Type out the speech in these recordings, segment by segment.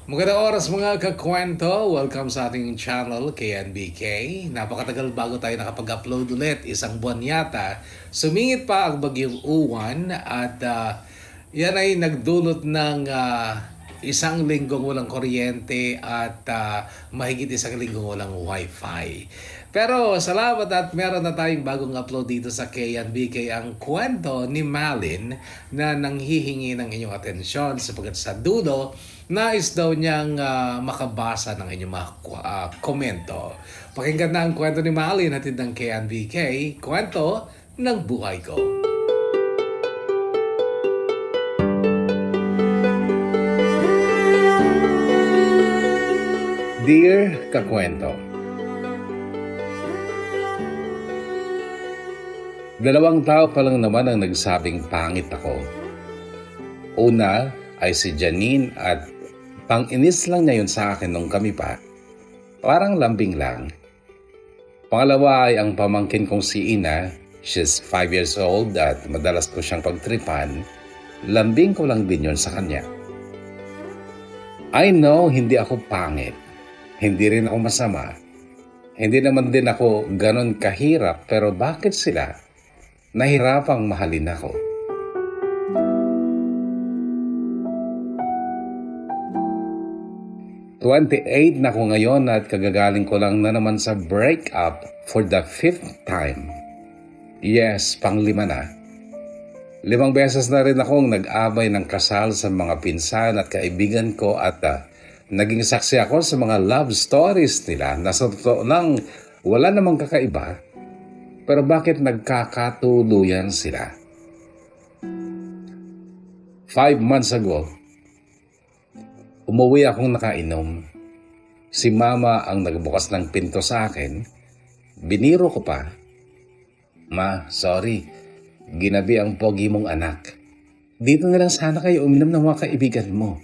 Magandang oras mga kakwento. Welcome sa ating channel, KNBK. Napakatagal bago tayo nakapag-upload ulit. Isang buwan yata. Sumingit pa ang bagyong Uwan at yan ay nagdulot ng isang linggong walang kuryente at mahigit isang linggong walang wifi. Pero salamat at meron na tayong bagong upload dito sa KNBK, ang kwento ni Malin na nanghihingi ng inyong atensyon sapagkat sa dulo nais daw niyang makabasa ng inyong mga komento. Pakinggan na ang kwento ni Malin hatid ng KNBK, kwento ng buhay ko. Dear Kakwento, dalawang tao pa lang naman ang nagsabing pangit ako. Una ay si Janine at pang-inis lang niya yun sa akin nung kami pa. Parang lambing lang. Pangalawa ay ang pamangkin kong si Ina. She's 5 years old at madalas ko siyang pagtripan. Lambing ko lang din yun sa kanya. I know hindi ako pangit. Hindi rin ako masama. Hindi naman din ako ganon kahirap, pero bakit sila nahirapang mahalin ako? "28 na ko ngayon at kagagaling ko lang na naman sa breakup for the 5th time. Yes, pang-5 na. 5 beses na rin akong nag-abay ng kasal sa mga pinsan at kaibigan ko at naging saksi ako sa mga love stories nila na sa totoo lang wala namang kakaiba. Pero bakit nagkakatuluyan sila? 5 months ago, umuwi akong nakainom. Si Mama ang nagbukas ng pinto sa akin. Biniro ko pa. "Ma, sorry. Ginabi ang pogi mong anak. Dito na lang sana kayo uminom ng mga kaibigan mo.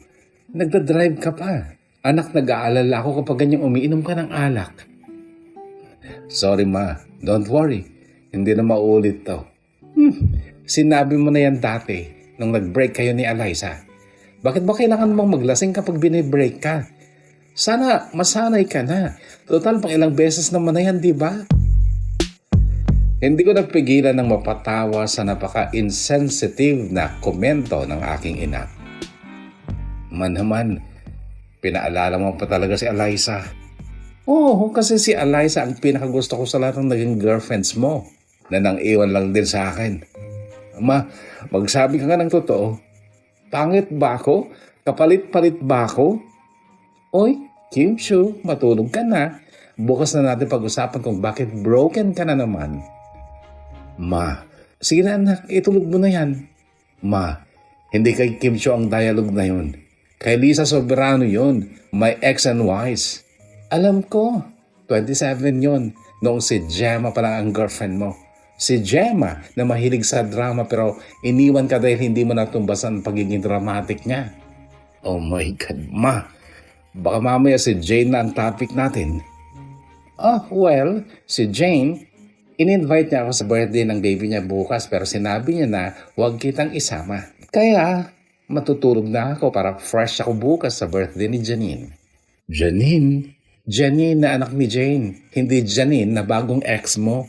Nagdadrive ka pa. Anak, nag-aalala ako kapag ganyang umiinom ka ng alak." "Sorry ma, don't worry. Hindi na maulit to." Sinabi mo na yan dati nung nag-break kayo ni Eliza. Bakit ba kailangan mong maglasing kapag binibreak ka? Sana masanay ka na. Total, pang ilang beses naman na yan, di ba? Hindi ko napigilan ng mapatawa sa napaka-insensitive na komento ng aking ina. "Man, pinaalala mo pa talaga si Eliza." "Oo, kasi si Eliza ang pinakagusto ko sa lahat ng naging girlfriends mo na nang iwan lang din sa akin." "Ma, magsabi ka nga ng totoo. Pangit ba ako? Kapalit-palit ba ako?" "Oy, Kim Shu, matulog ka na. Bukas na natin pag-usapan kung bakit broken ka na naman." "Ma, sige na anak, itulog mo na yan." "Ma, hindi kay Kim Shu ang dialogue na yun. Kay Lisa Soberano yun, my ex and Y's." "Alam ko, 27 yun, noong si Gemma pa lang ang girlfriend mo. Si Gemma na mahilig sa drama pero iniwan ka dahil hindi mo natumbasan ang pagiging dramatic niya." "Oh my God, ma. Baka mamaya si Jane na ang topic natin." Well, si Jane, in-invite niya ako sa birthday ng baby niya bukas pero sinabi niya na huwag kitang isama. Kaya matutulog na ako para fresh ako bukas sa birthday ni Janine." "Janine? Janine na anak ni Jane, hindi Janine na bagong ex mo."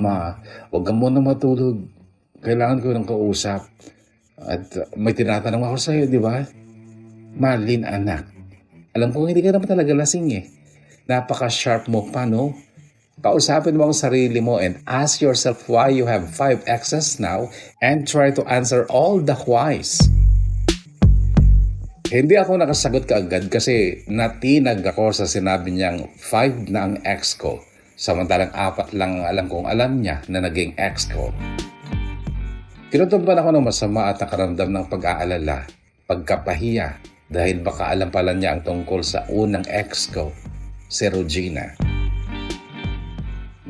"Ma, huwag ka muna matulog. Kailangan ko ng kausap. At may tinatanong ako sa'yo, di ba?" "Malin, anak. Alam ko hindi ka naman talaga lasing eh. Napaka-sharp mo pa, no? Kausapin mo ang sarili mo and ask yourself why you have 5 exes now and try to answer all the whys." Hindi ako nakasagot kaagad kasi natinag ako sa sinabi niyang 5 na ang ex ko. Samantalang 4 lang alam kong alam niya na naging ex ko. Kinutumpan ako ng masama at nakaramdam ng pag-aalala, pagkapahiya dahil baka alam pala niya ang tungkol sa unang ex ko, si Regina.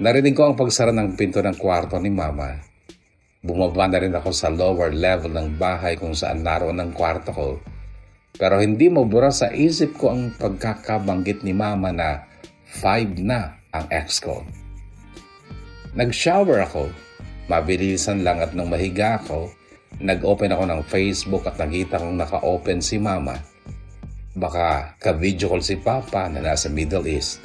Narinig ko ang pagsara ng pinto ng kwarto ni Mama. Bumaba na rin ako sa lower level ng bahay kung saan naroon ang kwarto ko. Pero hindi mabura sa isip ko ang pagkakabanggit ni Mama na 5 na ang ex ko. Nag-shower ako. Mabilisan lang at nung mahiga ako, nag-open ako ng Facebook at nakita kong naka-open si Mama. Baka ka-video call si Papa na nasa Middle East.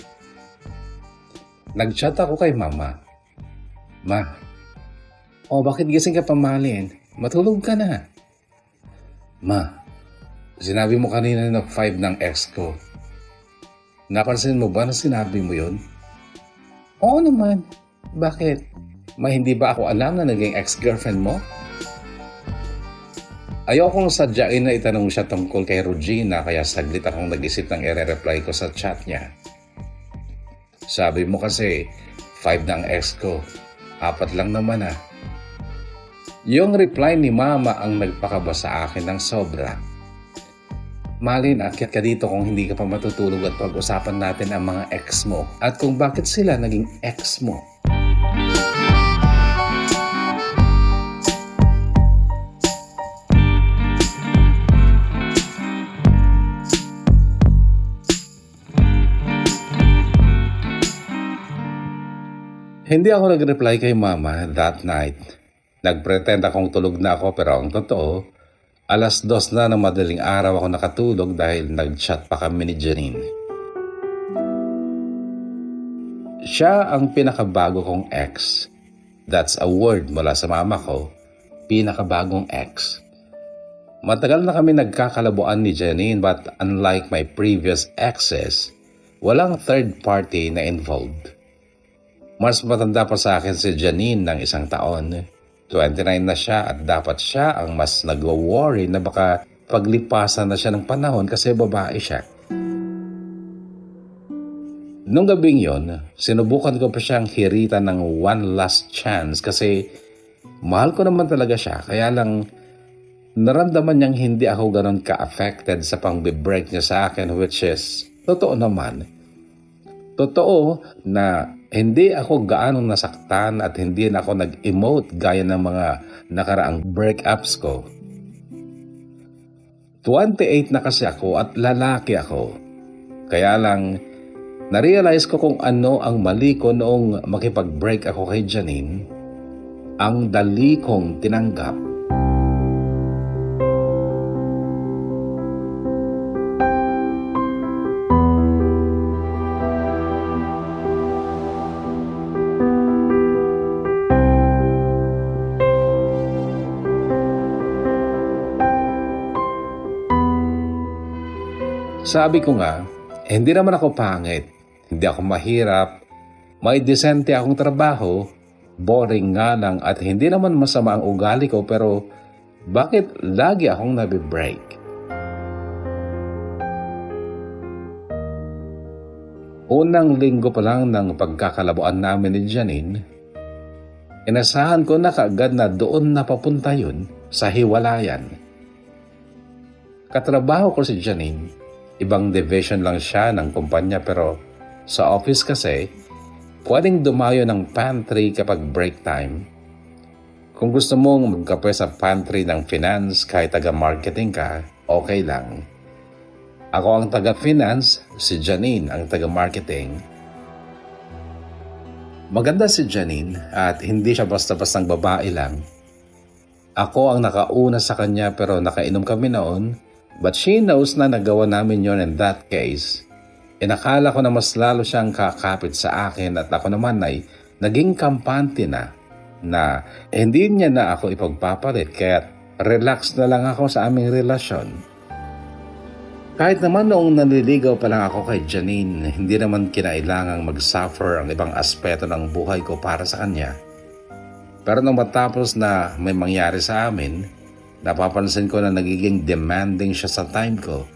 Nag-chat ako kay Mama. Ma, bakit gising ka pa, Malin? Matulog ka na. Ma, sinabi mo kanina na 5 ng ex ko. Napansin mo ba na sinabi mo yun? Oo naman. Bakit? Hindi ba ako alam na naging ex-girlfriend mo? Ayokong sadyain na itanong siya tungkol kay Regina kaya saglit akong nag-isip ng i-reply ko sa chat niya. Sabi mo kasi 5 ng ex ko. 4 lang naman ah. Yung reply ni Mama ang nagpakaba sa akin ng sobra. Malin, akyat ka dito kung hindi ka pa matutulog at pag-usapan natin ang mga ex mo at kung bakit sila naging ex mo. Hindi ako nag-reply kay Mama that night. Nagpretend akong tulog na ako pero ang totoo, 2:00 na ng madaling araw ako nakatulog dahil nag-chat pa kami ni Janine. Siya ang pinakabago kong ex. That's a word mula sa mama ko, pinakabagong ex. Matagal na kami nagkakalabuan ni Janine but unlike my previous exes, walang third party na involved. Mas matanda pa sa akin si Janine ng 1 taon. 29 na siya at dapat siya ang mas nag-worry na baka paglipasan na siya ng panahon kasi babae siya. Nung gabing yon, sinubukan ko pa siyang hiritan ng one last chance kasi mahal ko naman talaga siya. Kaya lang naramdaman niyang hindi ako ganun ka-affected sa pang-break niya sa akin which is totoo naman. Totoo na hindi ako gaanong nasaktan at hindi na ako nag-emote gaya ng mga nakaraang breakups ko. 28 na kasi ako at lalaki ako. Kaya lang, narealize ko kung ano ang mali ko noong makipag-break ako kay Janine. Ang dali kong tinanggap. Sabi ko nga, hindi naman ako pangit, hindi ako mahirap, may disente akong trabaho, boring nga lang at hindi naman masama ang ugali ko pero bakit lagi akong nabibreak? Unang linggo pa lang ng pagkakalabuan namin ni Janine, inasahan ko na kaagad na doon napapunta yun sa hiwalayan. Katrabaho ko si Janine. Ibang division lang siya ng kumpanya pero sa office kasi, pwedeng dumayo ng pantry kapag break time. Kung gusto mong magkape sa pantry ng finance kahit taga-marketing ka, okay lang. Ako ang taga-finance, si Janine ang taga-marketing. Maganda si Janine at hindi siya basta-bastang babae lang. Ako ang nakauna sa kanya pero nakainom kami noon. But she knows na nagawa namin yon in that case. Inakala ko na mas lalo siyang kakapit sa akin at ako naman ay naging kampante na hindi niya na ako ipagpapalit kaya relax na lang ako sa aming relasyon. Kahit naman noong nanliligaw pa lang ako kay Janine, hindi naman kinailangang mag-suffer ang ibang aspeto ng buhay ko para sa kanya. Pero nung matapos na may mangyari sa amin, napapansin ko na nagiging demanding siya sa time ko.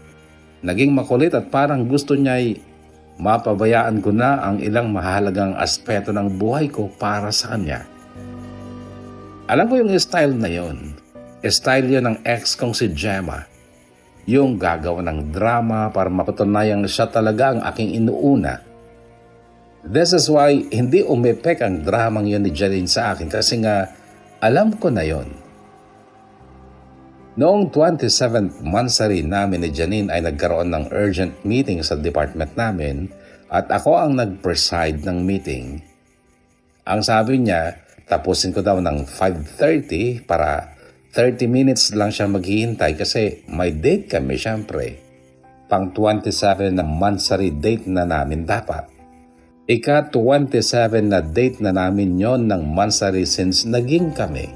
Naging makulit at parang gusto niya'y mapabayaan ko na ang ilang mahalagang aspeto ng buhay ko para sa kanya. Alam ko yung style na yon. Style yun ng ex kong si Gemma. Yung gagawa ng drama para mapatunayan siya talaga ang aking inuuna. This is why hindi umepek ang dramang yun ni Janine sa akin kasi nga alam ko na yon. Noong 27th monthsary namin ni Janine ay nagkaroon ng urgent meeting sa department namin at ako ang nag-preside ng meeting. Ang sabi niya, tapusin ko daw ng 5:30 para 30 minutes lang siya maghihintay kasi may date kami syempre. pang 27 na monthsary date na namin dapat. Ika-27 na date na namin yon ng monthsary since naging kami.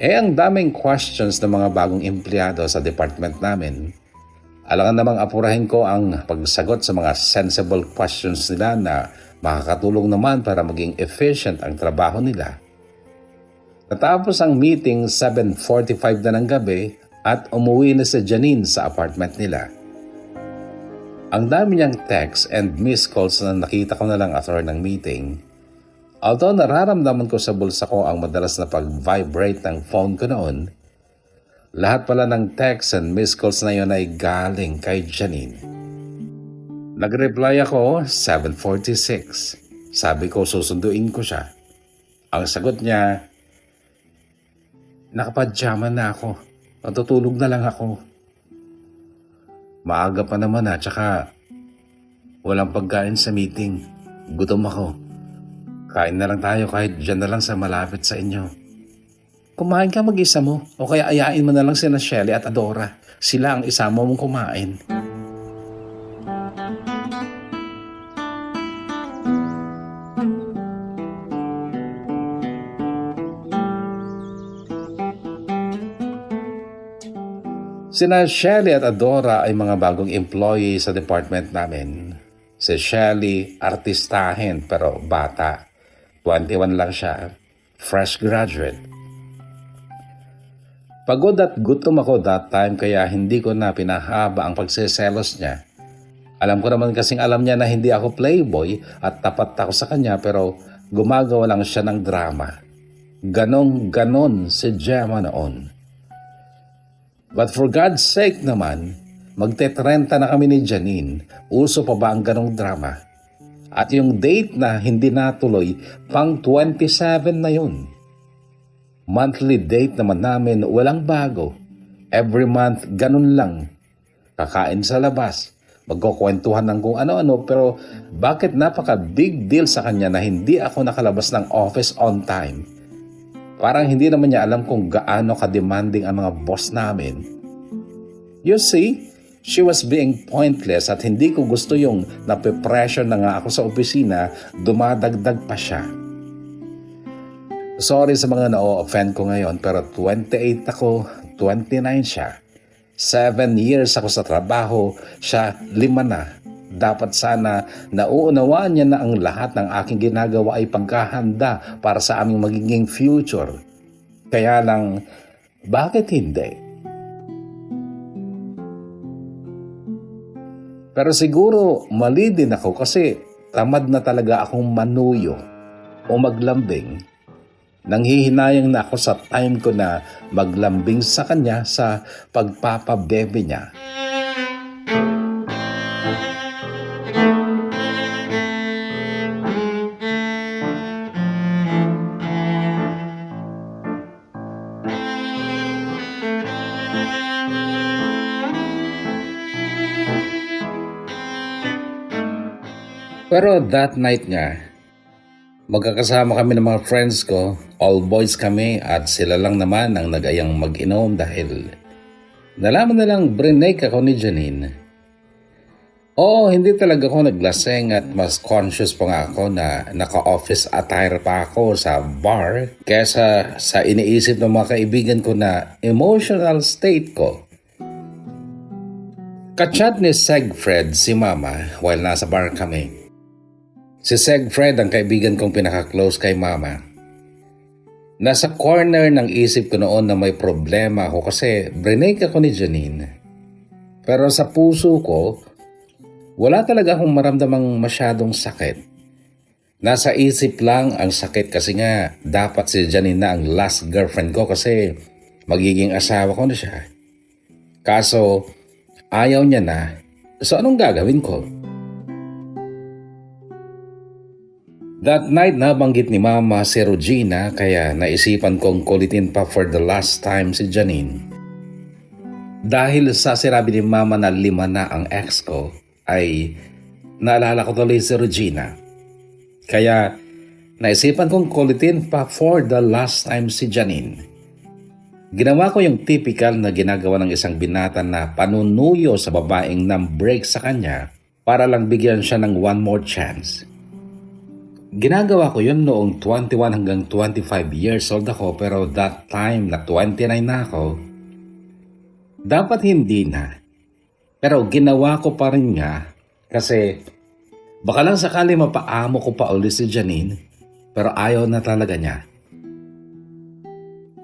Ang daming questions ng mga bagong empleyado sa department namin. Alangan namang apurahin ko ang pagsagot sa mga sensible questions nila na makakatulong naman para maging efficient ang trabaho nila. Natapos ang meeting 7:45 na ng gabi at umuwi na si Janine sa apartment nila. Ang dami niyang texts and missed calls na nakita ko na lang after ng meeting. Although nararamdaman ko sa bulsa ko ang madalas na pag-vibrate ng phone ko noon, lahat pala ng texts and missed calls na yon ay galing kay Janine. Nag-reply ako 7:46. Sabi ko susunduin ko siya. Ang sagot niya, "Nakapadyama na ako. Matutulog na lang ako." Maaga pa naman tsaka walang pagkain sa meeting. Gutom ako. Kain na lang tayo kahit dyan na lang sa malapit sa inyo. Kumain ka mag-isa mo o kaya ayain mo na lang sina Shelly at Adora. Sila ang isama mong kumain. Sina Shelly at Adora ay mga bagong employee sa department namin. Si Shelly, artistahin pero bata. 21 lang siya. Fresh graduate. Pagod at gutom ako that time kaya hindi ko na pinahaba ang pagsiselos niya. Alam ko naman kasing alam niya na hindi ako playboy at tapat ako sa kanya pero gumagawa lang siya ng drama. Ganon si Gemma noon. But for God's sake naman, magte-30 na kami ni Janine. Uso pa ba ang ganong drama? At yung date na hindi natuloy, pang 27 na yun. Monthly date naman namin, walang bago. Every month, ganun lang. Kakain sa labas, magkukwentuhan ng kung ano-ano, pero bakit napaka-big deal sa kanya na hindi ako nakalabas ng office on time? Parang hindi naman niya alam kung gaano ka-demanding ang mga boss namin. You see, she was being pointless at hindi ko gusto yung nape-pressure na nga ako sa opisina, dumadagdag pa siya. Sorry sa mga na-offend ko ngayon pero 28 ako, 29 siya. 7 years ako sa trabaho, siya 5 na. Dapat sana nauunawaan niya na ang lahat ng aking ginagawa ay pagkahanda para sa aming magiging future. Kaya lang, bakit hindi? Pero siguro mali din ako kasi tamad na talaga akong manuyo o maglambing. Nanghihinayang na ako sa time ko na maglambing sa kanya sa pagpapabebe niya. Pero that night nga, magkakasama kami ng mga friends ko, all boys kami at sila lang naman ang nag-ayang mag-inom dahil nalaman na lang brinake ako ni Janine. Oo, hindi talaga ako naglaseng at mas conscious pa nga ako na naka-office attire pa ako sa bar kesa sa iniisip ng mga kaibigan ko na emotional state ko. Kachat ni Segfred si Mama while nasa bar kami. Si Segfred ang kaibigan kong pinaka-close kay Mama. Nasa corner ng isip ko noon na may problema ako kasi brinake ako ni Janine. Pero sa puso ko, wala talaga akong maramdamang masyadong sakit. Nasa isip lang ang sakit kasi nga dapat si Janine na ang last girlfriend ko kasi magiging asawa ko na siya. Kaso ayaw niya na, so anong gagawin ko? That night nabanggit ni Mama si Regina kaya naisipan kong kulitin pa for the last time si Janine. Dahil sa sinabi ni Mama na 5 na ang ex ko, ay naalala ko tuloy si Regina. Kaya naisipan kong kulitin pa for the last time si Janine. Ginawa ko yung typical na ginagawa ng isang binata na panunuyo sa babaeng break sa kanya para lang bigyan siya ng one more chance. Ginagawa ko yun noong 21 hanggang 25 years old ako, pero that time na 29 na ako, dapat hindi na. Pero ginawa ko pa rin nga kasi baka lang sakali mapaamo ko pa ulit si Janine, pero ayaw na talaga niya.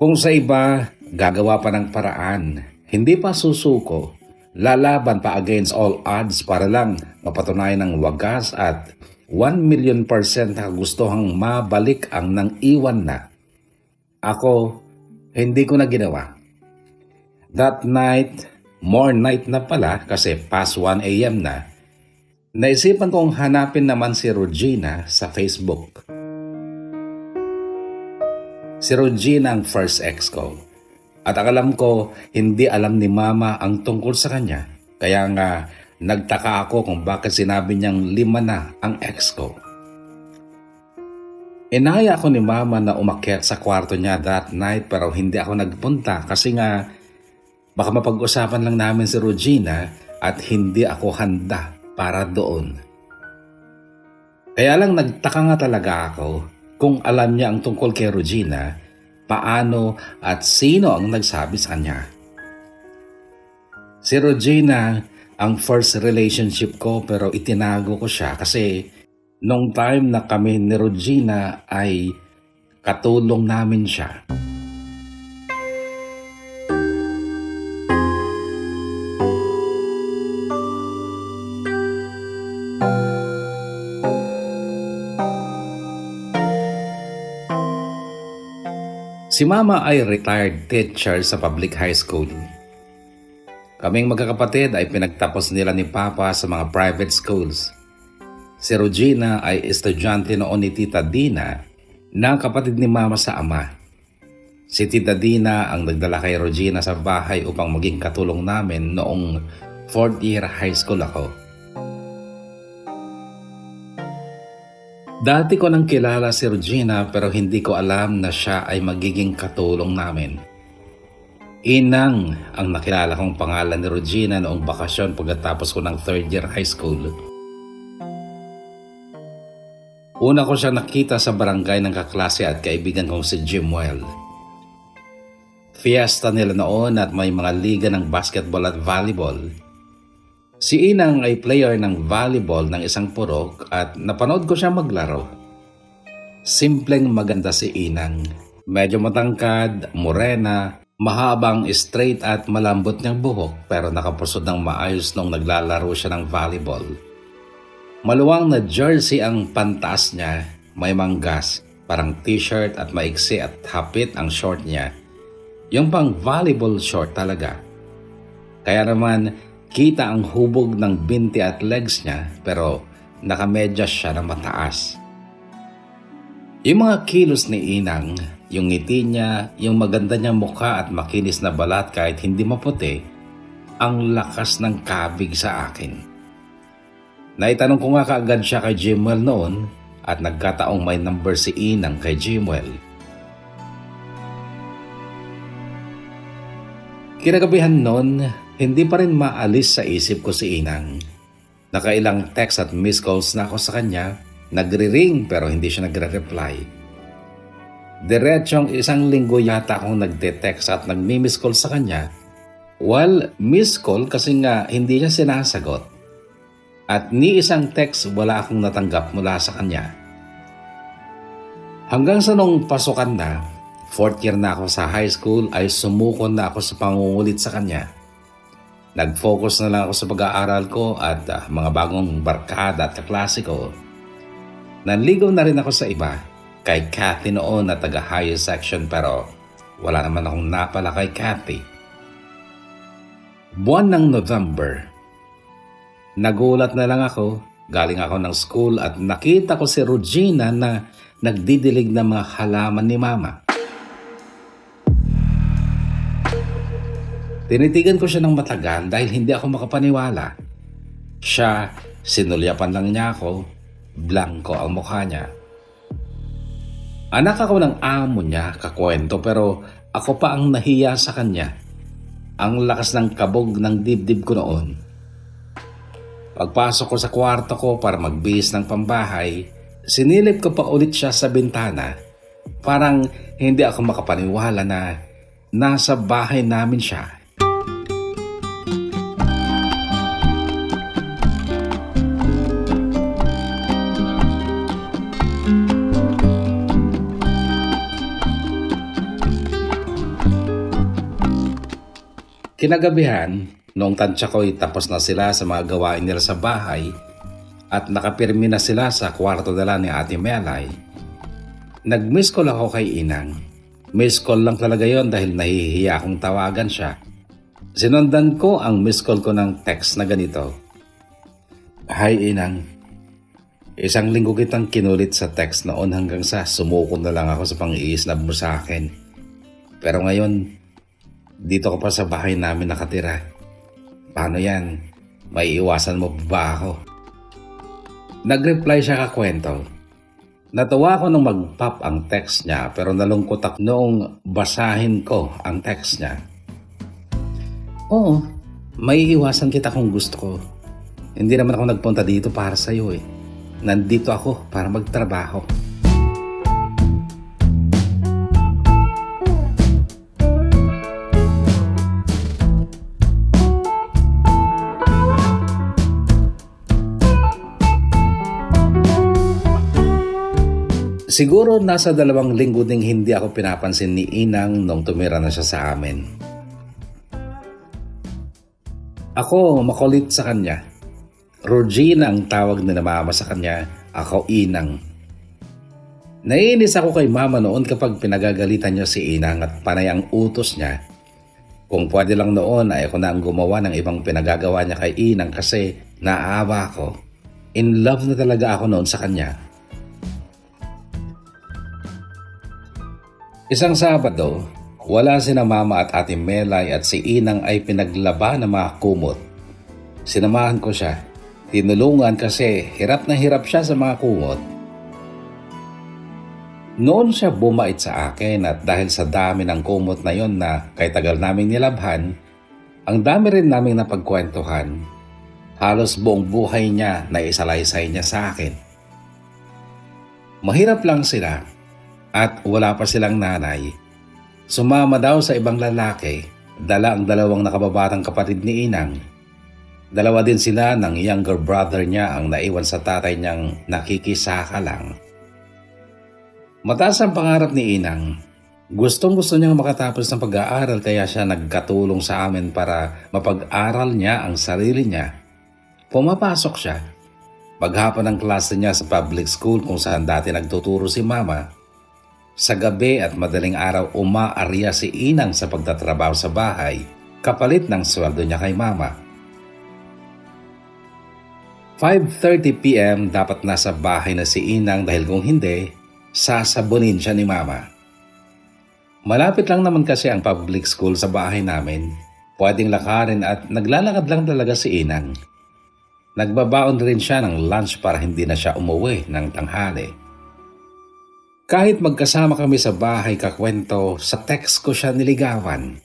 Kung sa iba, gagawa pa ng paraan, hindi pa susuko, lalaban pa against all odds para lang mapatunayan ng wagas at 1,000,000% na gustohang mabalik ang nang iwan na. Ako, hindi ko na ginawa. That night, more night na pala kasi past 1 a.m. na, naisipan kong hanapin naman si Regina sa Facebook. Si Regina ang first ex ko. At alam ko, hindi alam ni Mama ang tungkol sa kanya. Kaya nga, nagtaka ako kung bakit sinabi niyang 5 na ang ex ko. Inaya ako ni Mama na umakyat sa kwarto niya that night pero hindi ako nagpunta kasi nga baka mapag-usapan lang namin si Regina at hindi ako handa para doon. Kaya lang nagtaka nga talaga ako kung alam niya ang tungkol kay Regina, paano at sino ang nagsabi sa kanya. Si Regina ang first relationship ko pero itinago ko siya kasi nung time na kami ni Regina ay katulong namin siya. Si Mama ay retired teacher sa public high school. Kaming magkakapatid ay pinagtapos nila ni Papa sa mga private schools. Si Regina ay estudyante noon ni Tita Dina na kapatid ni Mama sa ama. Si Tita Dina ang nagdala kay Regina sa bahay upang maging katulong namin noong 4th year high school ako. Dati ko nang kilala si Regina pero hindi ko alam na siya ay magiging katulong namin. Inang ang nakilala kong pangalan ni Regina noong bakasyon pagkatapos ko ng 3rd year high school. Una ko siya nakita sa barangay ng kaklase at kaibigan kong si Jimwell. Fiesta nila noon at may mga liga ng basketball at volleyball. Si Inang ay player ng volleyball ng isang purok at napanood ko siya maglaro. Simpleng maganda si Inang. Medyo matangkad, morena, mahabang straight at malambot niyang buhok pero nakapusod ng maayos nung naglalaro siya ng volleyball. Maluwang na jersey ang pantaas niya, may manggas, parang t-shirt at maiksi at hapit ang short niya. Yung pang volleyball short talaga. Kaya naman, kita ang hubog ng binti at legs niya pero nakamedyas siya na mataas. Yung mga kilos ni Inang, yung ngiti niya, yung maganda niyang mukha at makinis na balat kahit hindi maputi, ang lakas ng kabig sa akin. Naitanong ko nga kaagad siya kay Jimwell noon at nagkataong may number si Inang kay Jimwell. Kinagabihan noon, hindi pa rin maalis sa isip ko si Inang. Nakailang text at missed calls na ako sa kanya, nagre-ring pero hindi siya nagre-reply. Diretsong 1 linggo yata akong nagte-text at nagmi-miss call sa kanya. Well, miss call kasi nga hindi niya sinasagot. At ni isang text wala akong natanggap mula sa kanya. Hanggang sa nung pasukan na, 4th year na ako sa high school ay sumuko na ako sa pangungulit sa kanya. Nag-focus na lang ako sa pag-aaral ko at mga bagong barkada at kaklase ko. Nanligaw na rin ako sa iba, kay Kathy noon na taga-higher section pero wala naman akong napala kay Kathy. Buwan ng November. Nagulat na lang ako, galing ako ng school at nakita ko si Regina na nagdidilig ng mga halaman ni Mama. Tinitigan ko siya ng matagal dahil hindi ako makapaniwala. Siya, sinulyapan lang niya ako, blanco ang mukha niya. Anak ako ng amo niya, kakwento pero Ako pa ang nahiya sa kanya. Ang lakas ng kabog ng dibdib ko noon. Pagpasok ko sa kwarto ko para magbihis ng pambahay, sinilip ko pa ulit siya sa bintana. Parang hindi ako makapaniwala na nasa bahay namin siya. Kinagabihan, noong tansya ko'y tapos na sila sa mga gawain nila sa bahay at nakapirmi na sila sa kwarto nila ni Ate Melay, nag-miss call ako kay Inang. Miss call lang talaga yon dahil nahihiya akong tawagan siya. Sinundan ko ang miss call ko ng text na ganito. Hi Inang, isang linggo kitang kinulit sa text noon hanggang sa sumuko na lang ako sa pang-iisnab mo sa akin. Pero ngayon, dito ko pa sa bahay namin nakatira. Paano yan? May iwasan mo ba ako? Nag-reply siya kakwento. Natawa ko nung mag-pop ang text niya pero nalungkot ako noong basahin ko ang text niya. Oo, may iwasan kita kung gusto ko. Hindi naman ako nagpunta dito para sa'yo eh. Nandito ako para magtrabaho. Siguro nasa 2 linggo ding hindi ako pinapansin ni Inang nung tumira na siya sa amin. Ako makulit sa kanya. Regina ang tawag ni mama sa kanya, ako Inang. Naiinis ako kay mama noon kapag pinagagalitan niya si Inang at panay ang utos niya. Kung pwede lang noon ay ako na ang gumawa ng ibang pinagagawa niya kay Inang kasi naaawa ko. In love na talaga ako noon sa kanya. Isang Sabado, wala sina Mama at Ate Melay at si Inang ay pinaglaba ng mga kumot. Sinamahan ko siya. Tinulungan kasi hirap na hirap siya sa mga kumot. Noon siya bumait sa akin at dahil sa dami ng kumot na yon na kay tagal naming nilabhan, ang dami rin naming napagkwentuhan. Halos buong buhay niya na isalaysay niya sa akin. Mahirap lang sila. At wala pa silang nanay. Sumama daw sa ibang lalaki, dala ang 2 nakababatang kapatid ni Inang. 2 din sila ng younger brother niya ang naiwan sa tatay niyang nakikisaka lang. Mataas ang pangarap ni Inang. Gustong-gusto niyang makatapos ng pag-aaral kaya siya nagkatulong sa amin para mapag-aral niya ang sarili niya. Pumapasok siya. Paghapon ng klase niya sa public school kung saan dati nagtuturo si Mama. Sa gabi at madaling araw umaarya si Inang sa pagtatrabaho sa bahay, kapalit ng sweldo niya kay Mama. 5:30 p.m. dapat nasa bahay na si Inang dahil kung hindi, sasabunin siya ni Mama. Malapit lang naman kasi ang public school sa bahay namin. Pwedeng lakarin at naglalakad lang talaga si Inang. Nagbabaon rin siya ng lunch para hindi na siya umuwi ng tanghali. Kahit magkasama kami sa bahay kakwento, sa text ko siya niligawan.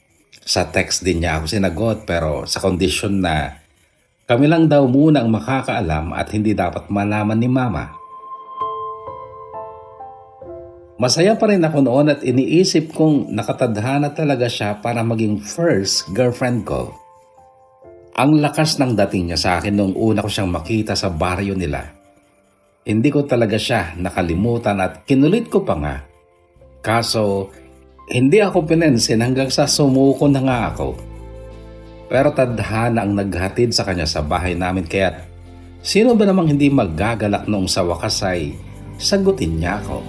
Sa text din niya ako sinagot pero sa kondisyon na kami lang daw muna ang makakaalam at hindi dapat malaman ni Mama. Masaya pa rin ako noon at iniisip kong nakatadhana talaga siya para maging first girlfriend ko. Ang lakas ng dating niya sa akin nung una ko siyang makita sa baryo nila. Hindi ko talaga siya nakalimutan at kinulit ko pa nga. Kaso, hindi ako pinansin hanggang sa sumuko na nga ako. Pero tadhana ang naghatid sa kanya sa bahay namin kaya sino ba namang hindi magagalak noong sa wakas ay sagutin niya ako.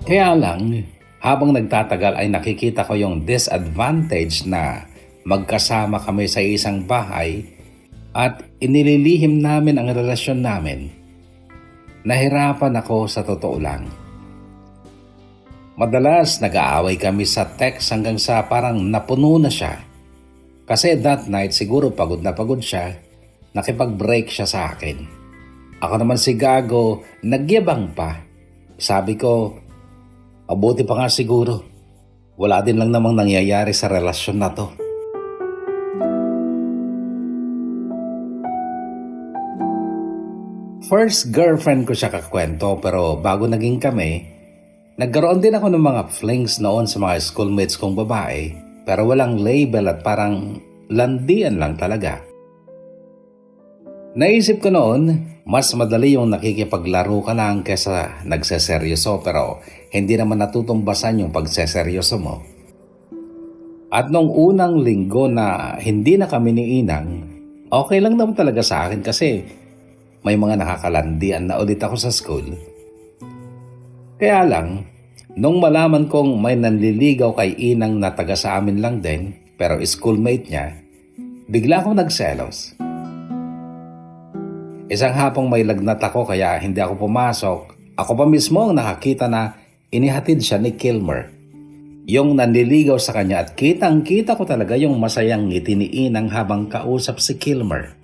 Kaya lang, Habang nagtatagal ay nakikita ko yung disadvantage na magkasama kami sa isang bahay at inililihim namin ang relasyon namin. Nahirapan ako sa totoo lang. Madalas nag-aaway kami sa text hanggang sa parang napuno na siya. Kasi that night siguro pagod na pagod siya, nakipag-break siya sa akin. Ako naman si Gago, nagyabang pa. Sabi ko, mabuti pa nga siguro. Wala din lang namang nangyayari sa relasyon na to. First girlfriend ko siya kakwento pero bago naging kami, nagkaroon din ako ng mga flings noon sa mga schoolmates kong babae pero walang label at parang landian lang talaga. Naisip ko noon, mas madali yung nakikipaglaro ka lang kesa nagseseryoso pero hindi naman natutumbasan yung pagseseryoso mo. At nung unang linggo na hindi na kami ni Inang, okay lang naman talaga sa akin kasi may mga nakakalandian na ulit ako sa school. Kaya lang, nung malaman kong may nanliligaw kay Inang na taga sa amin lang din, pero schoolmate niya, bigla akong nagselos. Isang hapong may lagnat ako kaya hindi ako pumasok. Ako pa mismo ang nakakita na inihatid siya ni Kilmer. Yung nanliligaw sa kanya at kitang-kita ko talaga yung masayang ngiti ni Inang habang kausap si Kilmer.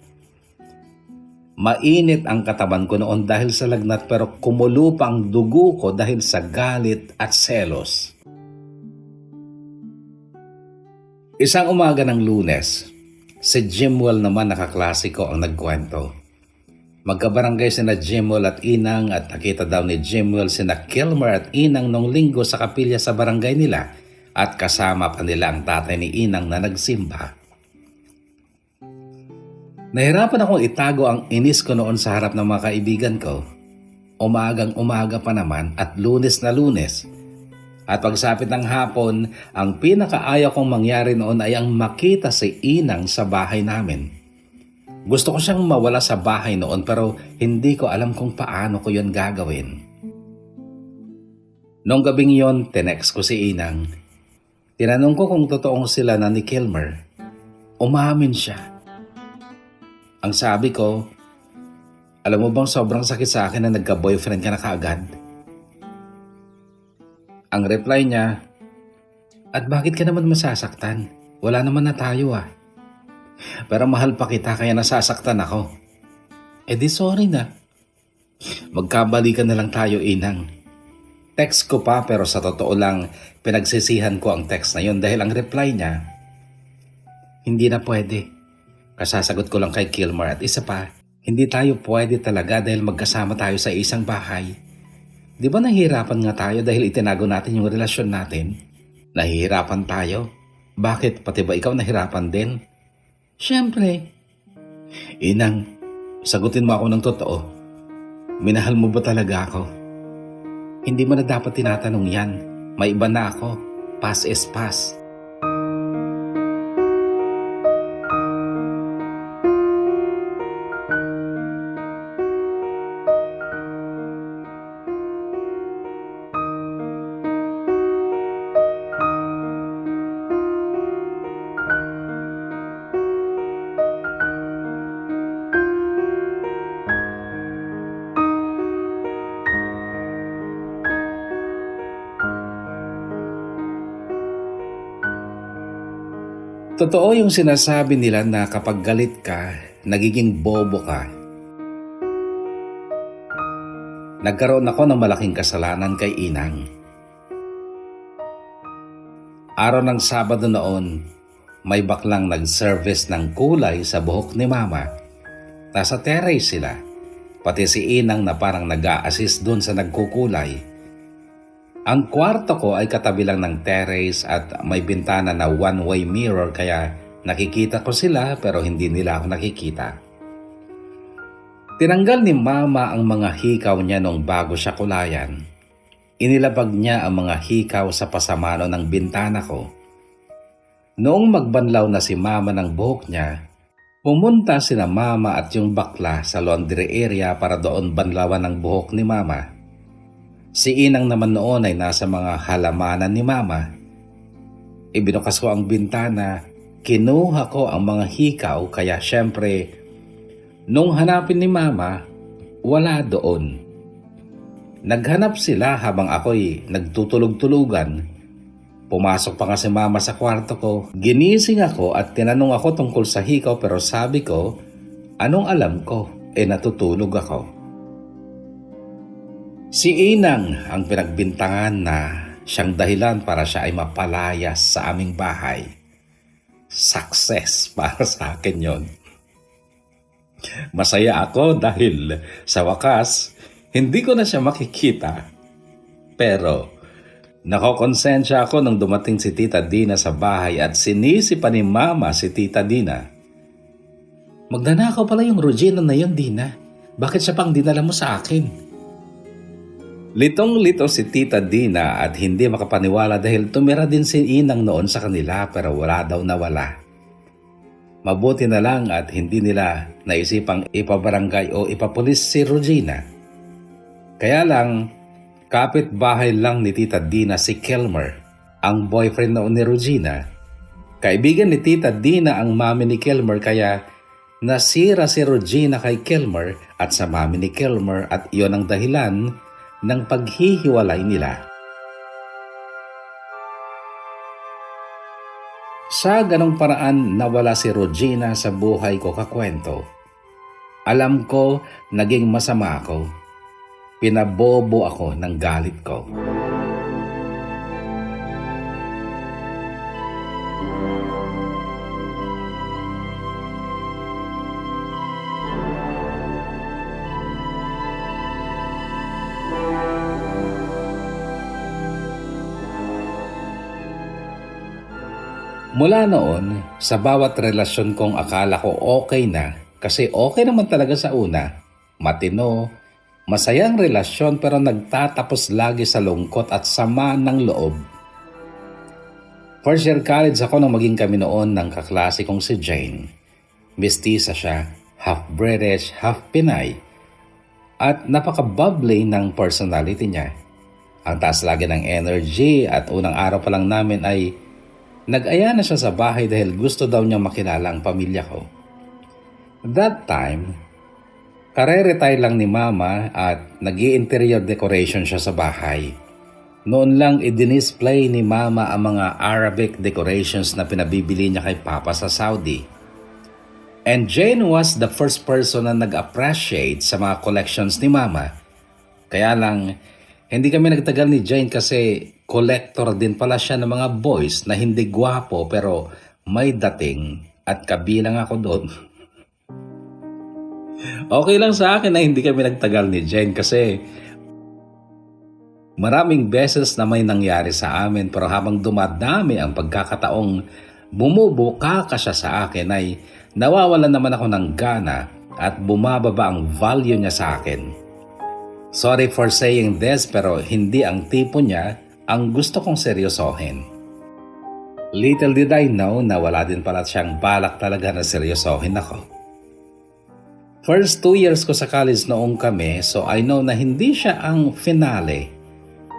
Mainit ang katawan ko noon dahil sa lagnat pero kumulo pa ang dugo ko dahil sa galit at selos. Isang umaga ng Lunes, si Jimwell naman nakaklasiko ang nagkwento. Magkabarangay sina Jimwell at Inang at nakita daw ni Jimwell sina Kilmer at Inang nung linggo sa kapilya sa barangay nila at kasama pa nila ang tatay ni Inang na nagsimba. Nahirapan akong itago ang inis ko noon sa harap ng mga kaibigan ko. Umagang-umaga pa naman at Lunes na Lunes. At pagsapit ng hapon, ang pinakaayaw kong mangyari noon ay ang makita si Inang sa bahay namin. Gusto ko siyang mawala sa bahay noon pero hindi ko alam kung paano ko yon gagawin. Nung gabing yon, tinext ko si Inang. Tinanong ko kung totoong sila na ni Kilmer. Umamin siya. Ang sabi ko, alam mo bang sobrang sakit sa akin na nagka-boyfriend ka na kaagad? Ang reply niya, at bakit ka naman masasaktan? Wala naman na tayo ah. Pero mahal pa kita kaya nasasaktan ako. Eh di sorry na. Magkabalikan na lang tayo, Inang. Text ko pa pero sa totoo lang, pinagsisihan ko ang text na yon dahil ang reply niya, hindi na pwede. Kasasagot ko lang kay Kilmer at isa pa, hindi tayo pwede talaga dahil magkasama tayo sa isang bahay. Di ba nahihirapan nga tayo dahil itinago natin yung relasyon natin? Nahihirapan tayo? Bakit? Pati ba ikaw nahirapan din? Siyempre. Inang, sagutin mo ako ng totoo. Minahal mo ba talaga ako? Hindi mo na dapat tinatanong yan. May iba na ako. Past is past. Totoo yung sinasabi nila na kapag galit ka, nagiging bobo ka. Nagkaroon ako ng malaking kasalanan kay Inang. Araw ng Sabado noon, may baklang nag-service ng kulay sa buhok ni Mama. Nasa terrace sila, pati si Inang na parang nag-a-assist dun sa nagkukulay. Ang kwarto ko ay katabi lang ng terrace at may bintana na one-way mirror kaya nakikita ko sila pero hindi nila ako nakikita. Tinanggal ni Mama ang mga hikaw niya nung bago siya kulayan. Inilabag niya ang mga hikaw sa pasamano ng bintana ko. Noong magbanlaw na si Mama ng buhok niya, pumunta sina Mama at yung bakla sa laundry area para doon banlawan ng buhok ni Mama. Si Inang naman noon ay nasa mga halamanan ni Mama. Ibinukas ko ang bintana, kinuha ko ang mga hikaw kaya syempre, nung hanapin ni Mama, wala doon. Naghanap sila habang ako'y nagtutulog-tulugan. Pumasok pa nga si Mama sa kwarto ko. Ginising ako at tinanong ako tungkol sa hikaw pero sabi ko, anong alam ko? Natutulog ako. Si Inang ang pinagbintangan na siyang dahilan para siya ay mapalayas sa aming bahay. Success para sa akin yon. Masaya ako dahil sa wakas, hindi ko na siya makikita. Pero nakokonsensya ako nang dumating si Tita Dina sa bahay at sinisi pa ni Mama si Tita Dina. Magnanakaw pala yung Regina na yun, Dina. Bakit siya pang dinala mo sa akin? Litong-lito si Tita Dina at hindi makapaniwala dahil tumira din si Inang noon sa kanila pero wala daw nawala. Mabuti na lang at hindi nila naisipang ipabarangay o ipapulis si Regina. Kaya lang, kapitbahay lang ni Tita Dina si Kelmer, ang boyfriend noon ni Regina. Kaibigan ni Tita Dina ang mami ni Kelmer kaya nasira si Regina kay Kelmer at sa mami ni Kelmer at iyon ang dahilan ng paghihiwalay nila. Sa ganong paraan nawala si Regina sa buhay ko kakwento. Alam ko naging masama ako. Pinabobo ako ng galit ko. Mula noon, sa bawat relasyon kong akala ko okay na, kasi okay naman talaga sa una, matino, masayang relasyon pero nagtatapos lagi sa lungkot at sama ng loob. First year college ako nang maging kami noon ng kaklase kong si Jane. Mestiza siya, half British, half Pinay, at napaka-bubbly ng personality niya. Ang taas lagi ng energy at unang araw pa lang namin ay nag-aya na siya sa bahay dahil gusto daw niyang makilala ang pamilya ko. That time, kare-retire lang ni Mama at nag-i-interior decoration siya sa bahay. Noon lang i-display ni Mama ang mga Arabic decorations na pinabibili niya kay Papa sa Saudi. And Jane was the first person na nag-appreciate sa mga collections ni Mama. Kaya lang, hindi kami nagtagal ni Jane kasi collector din pala siya ng mga boys na hindi gwapo pero may dating at kabilang ako doon. Okay lang sa akin na hindi kami nagtagal ni Jane kasi maraming beses na may nangyari sa amin pero habang dumadami ang pagkakataong bumubuka ka siya sa akin ay nawawalan naman ako ng gana at bumababa ang value niya sa akin. Sorry for saying this pero hindi ang tipo niya ang gusto kong seryosohin. Little did I know na wala din pala siyang balak talaga na seryosohin ako. First 2 years ko sa college noong kami so I know na hindi siya ang finale.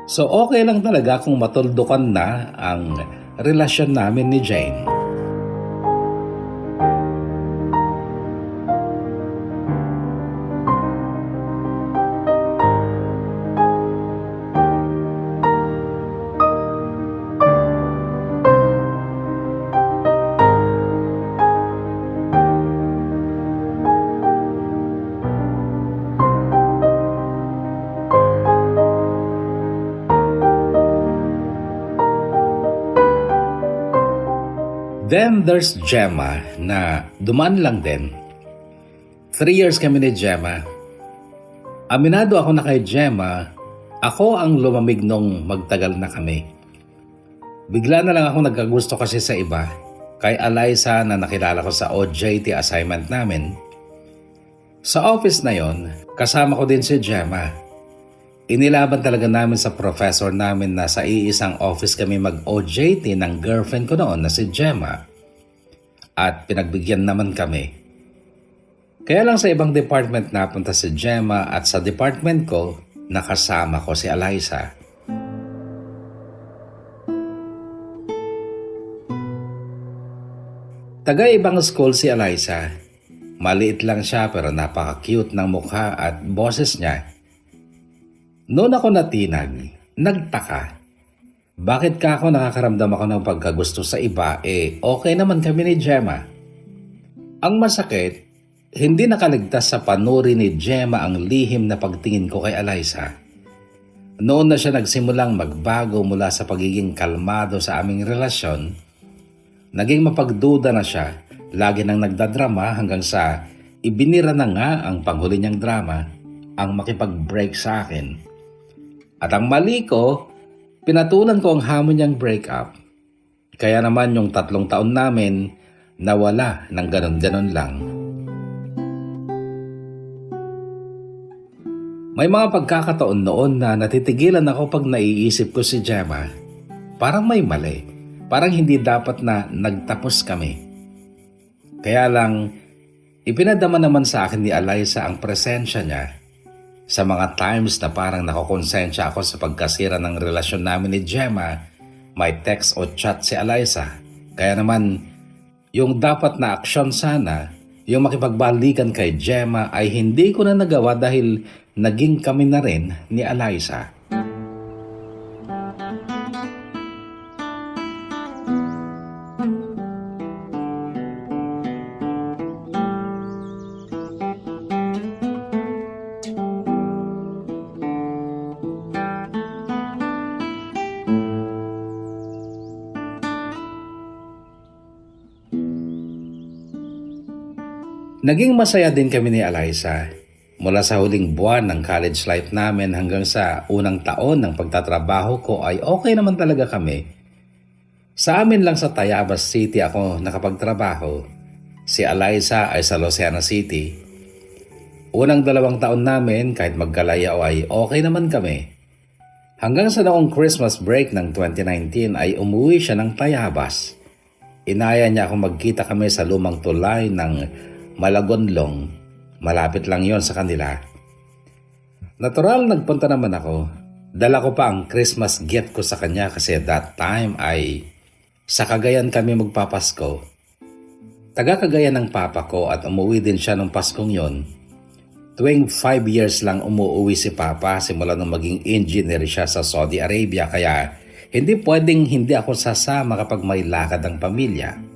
So okay lang talaga kung matuldukan na ang relasyon namin ni Jane. Then there's Gemma na dumaan lang din. 3 years kami ni Gemma. Aminado ako na kay Gemma, ako ang lumamig nung magtagal na kami. Bigla na lang ako nagkagusto kasi sa iba, kay Eliza na nakilala ko sa OJT assignment namin. Sa office na yon, kasama ko din si Gemma. Inilaban talaga namin sa professor namin na sa iisang office kami mag-OJT ng girlfriend ko noon na si Gemma. At pinagbigyan naman kami. Kaya lang sa ibang department napunta si Gemma at sa department ko, nakasama ko si Eliza. Taga-ibang school si Eliza. Maliit lang siya pero napaka-cute ng mukha at boses niya. Noon ako natinag, nagtaka. Bakit ka ako nakakaramdam ako ng pagkagusto sa iba okay naman kami ni Gemma? Ang masakit, hindi nakaligtas sa panuri ni Gemma ang lihim na pagtingin ko kay Eliza. Noon na siya nagsimulang magbago mula sa pagiging kalmado sa aming relasyon. Naging mapagduda na siya, lagi nang nagdadrama hanggang sa ibinira na nga ang panghuli niyang drama, ang makipag-break sa akin. At ang mali ko, pinatulan ko ang hamon niyang breakup. Kaya naman yung 3 taon namin, nawala ng ganon-ganon lang. May mga pagkakataon noon na natitigilan ako pag naiisip ko si Gemma. Parang may mali. Parang hindi dapat na nagtapos kami. Kaya lang, ipinadama naman sa akin ni Eliza ang presensya niya. Sa mga times na parang nakokonsensya ako sa pagkasira ng relasyon namin ni Gemma, may text o chat si Eliza. Kaya naman, yung dapat na aksyon sana, yung makipagbalikan kay Gemma ay hindi ko na nagawa dahil naging kami na rin ni Eliza. Naging masaya din kami ni Eliza. Mula sa huling buwan ng college life namin hanggang sa unang taon ng pagtatrabaho ko ay okay naman talaga kami. Sa amin lang sa Tayabas City ako nakapagtrabaho. Si Eliza ay sa Lucena City. Unang 2 taon namin kahit magkalayo ay okay naman kami. Hanggang sa noong Christmas break ng 2019 ay umuwi siya ng Tayabas. Inaya niya akong magkita kami sa lumang tulay ng Malagonlong. Malapit lang yon sa kanila. Natural nagpunta naman ako. Dala ko pa ang Christmas gift ko sa kanya kasi that time ay sa Cagayan kami magpapasko. Taga Cagayan ng papa ko at umuwi din siya nung Paskong yon. Tuwing 5 years lang umuwi si papa simula nung maging engineer siya sa Saudi Arabia kaya hindi pwedeng hindi ako sasama kapag may lakad ang pamilya.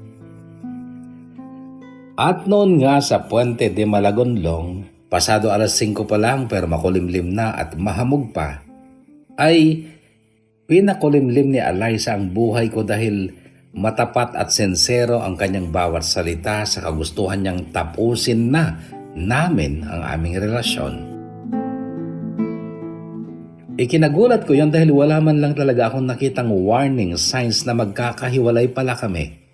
At noon nga sa Puente de Malagonlong, pasado 5:00 pa lang pero makulimlim na at mahamog pa, ay pinakulimlim ni Eliza ang buhay ko dahil matapat at sensero ang kanyang bawat salita sa kagustuhan niyang tapusin na namin ang aming relasyon. Ikinagulat ko yon dahil wala man lang talaga akong nakitang warning signs na magkakahiwalay pala kami.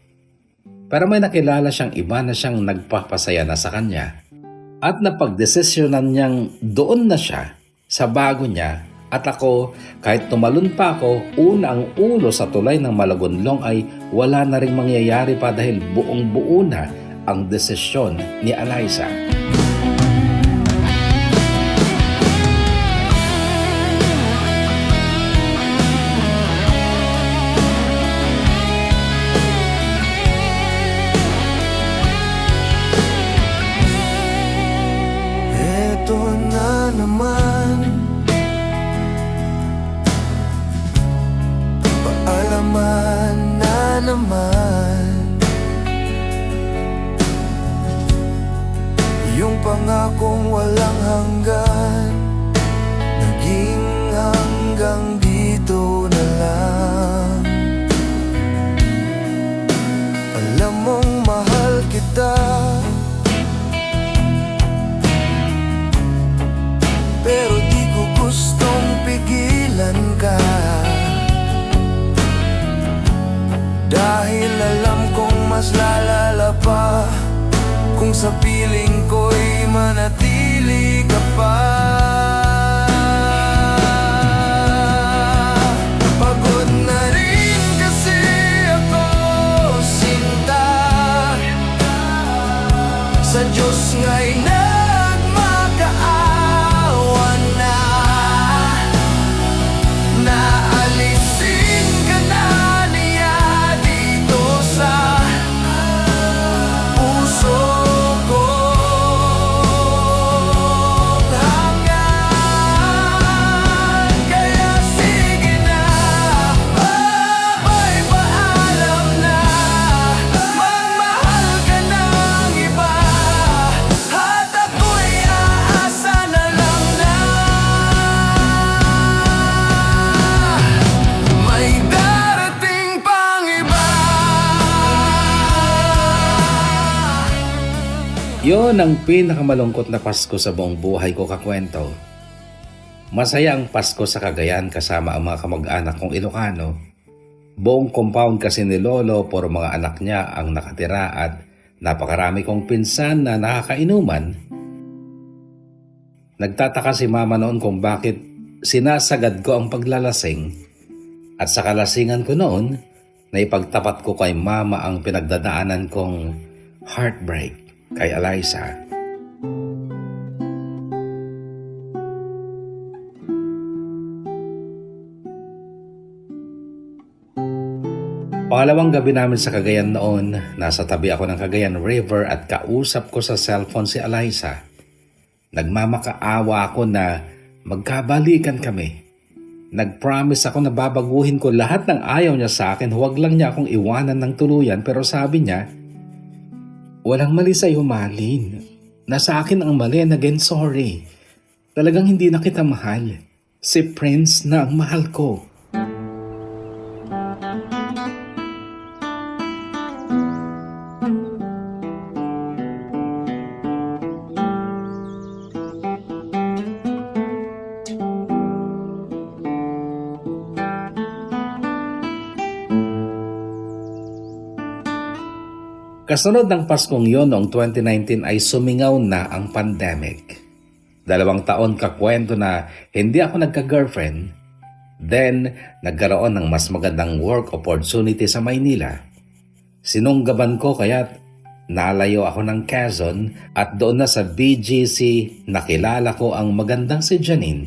Pero may nakilala siyang iba na siyang nagpapasaya na sa kanya. At napagdesisyonan niyang doon na siya sa bago niya at ako kahit tumalon pa ako una ang ulo sa tulay ng Malagonlong ay wala na ring mangyayari pa dahil buong buo na ang desisyon ni Eliza. Yung pangakong walang hanggan naging hanggang dito na lang. Alam mong mahal kita, pero di ko gustong pigilan ka. Dahil alam kong mas lalala pa kung sa piling ko'y manatili ka pa. Pagod na rin kasi ako, sinta, sa Diyos nga'y nagmakaawa na. Yon ang pinakamalungkot na Pasko sa buong buhay ko, kakwento. Masaya ang Pasko sa Cagayan kasama ang mga kamag-anak kong Ilocano. Buong compound kasi ni Lolo, puro mga anak niya ang nakatira at napakarami kong pinsan na nakakainuman. Nagtataka si Mama noon kung bakit sinasagad ko ang paglalasing. At sa kalasingan ko noon, naipagtapat ko kay Mama ang pinagdadaanan kong heartbreak kay Eliza. Pangalawang gabi namin sa Cagayan noon, nasa tabi ako ng Cagayan River at kausap ko sa cellphone si Eliza. Nagmamakaawa ako na magkabalikan kami. Nag-promise ako na babaguhin ko lahat ng ayaw niya sa akin, huwag lang niya akong iwanan ng tuluyan, pero sabi niya, walang mali sa'yo, Malin. Nasa akin ang mali and again sorry. Talagang hindi na kita mahal. Si Prince na ang mahal ko. Kasunod ng Paskong yon noong 2019 ay sumingaw na ang pandemic. 2 taon kakwento na hindi ako nagka-girlfriend. Then, nagkaroon ng mas magandang work opportunity sa Maynila. Sinunggaban ko kaya't nalayo ako ng Quezon at doon na sa BGC nakilala ko ang magandang si Janine.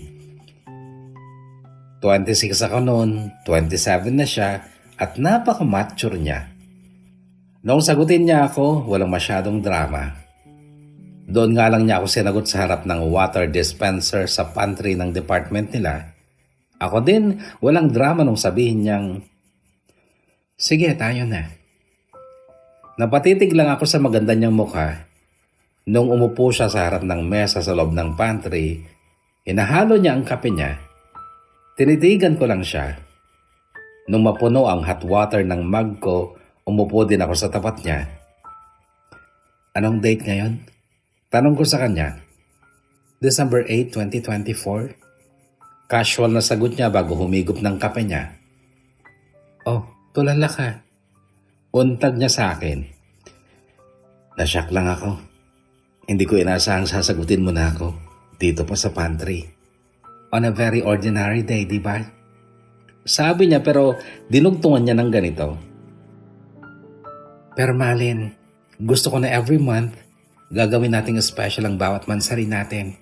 26 ako noon, 27 na siya at napaka-mature niya. Noong sagutin niya ako, walang masyadong drama. Doon nga lang niya ako sinagot sa harap ng water dispenser sa pantry ng department nila. Ako din, walang drama nung sabihin niyang, sige, tayo na. Napatitig lang ako sa maganda niyang mukha. Nung umupo siya sa harap ng mesa sa loob ng pantry, hinahalo niya ang kape niya. Tinitigan ko lang siya. Nung mapuno ang hot water ng mug ko, umupo din ako sa tapat niya. Anong date ngayon? Tanong ko sa kanya. December 8, 2024. Casual na sagot niya bago humigop ng kape niya. Oh, tulala ka. Untag niya sa akin. Nashock lang ako. Hindi ko inasahang sasagutin mo na ako. Dito pa sa pantry. On a very ordinary day, di ba? Sabi niya pero dinugtungan niya ng ganito. Pero Malin, gusto ko na every month, gagawin nating special ang bawat mansari natin.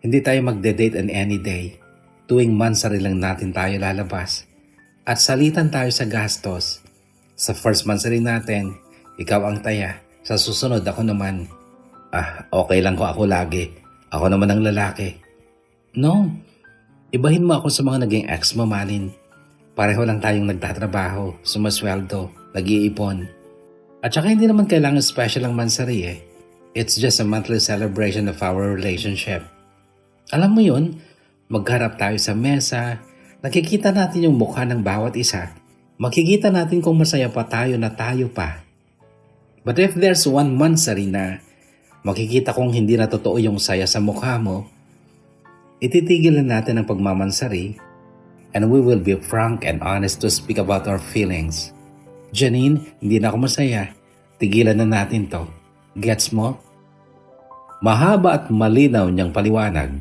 Hindi tayo magde-date on any day. Tuwing mansari lang natin tayo lalabas. At salitan tayo sa gastos. Sa first mansari natin, ikaw ang taya. Sa susunod ako naman. Okay lang ko ako lagi. Ako naman ang lalaki. No, ibahin mo ako sa mga naging ex mo, Malin. Pareho lang tayong nagtatrabaho, sumasweldo, nag-iipon. At saka hindi naman kailangan special ang mansari eh. It's just a monthly celebration of our relationship. Alam mo yun, magharap tayo sa mesa, nakikita natin yung mukha ng bawat isa. Makikita natin kung masaya pa tayo na tayo pa. But if there's one mansari na makikita kong hindi na totoo yung saya sa mukha mo, ititigilan natin ang pagmamansari and we will be frank and honest to speak about our feelings. Janine, hindi na ako masaya. Tigilan na natin to. Gets mo? Mahaba at malinaw niyang paliwanag.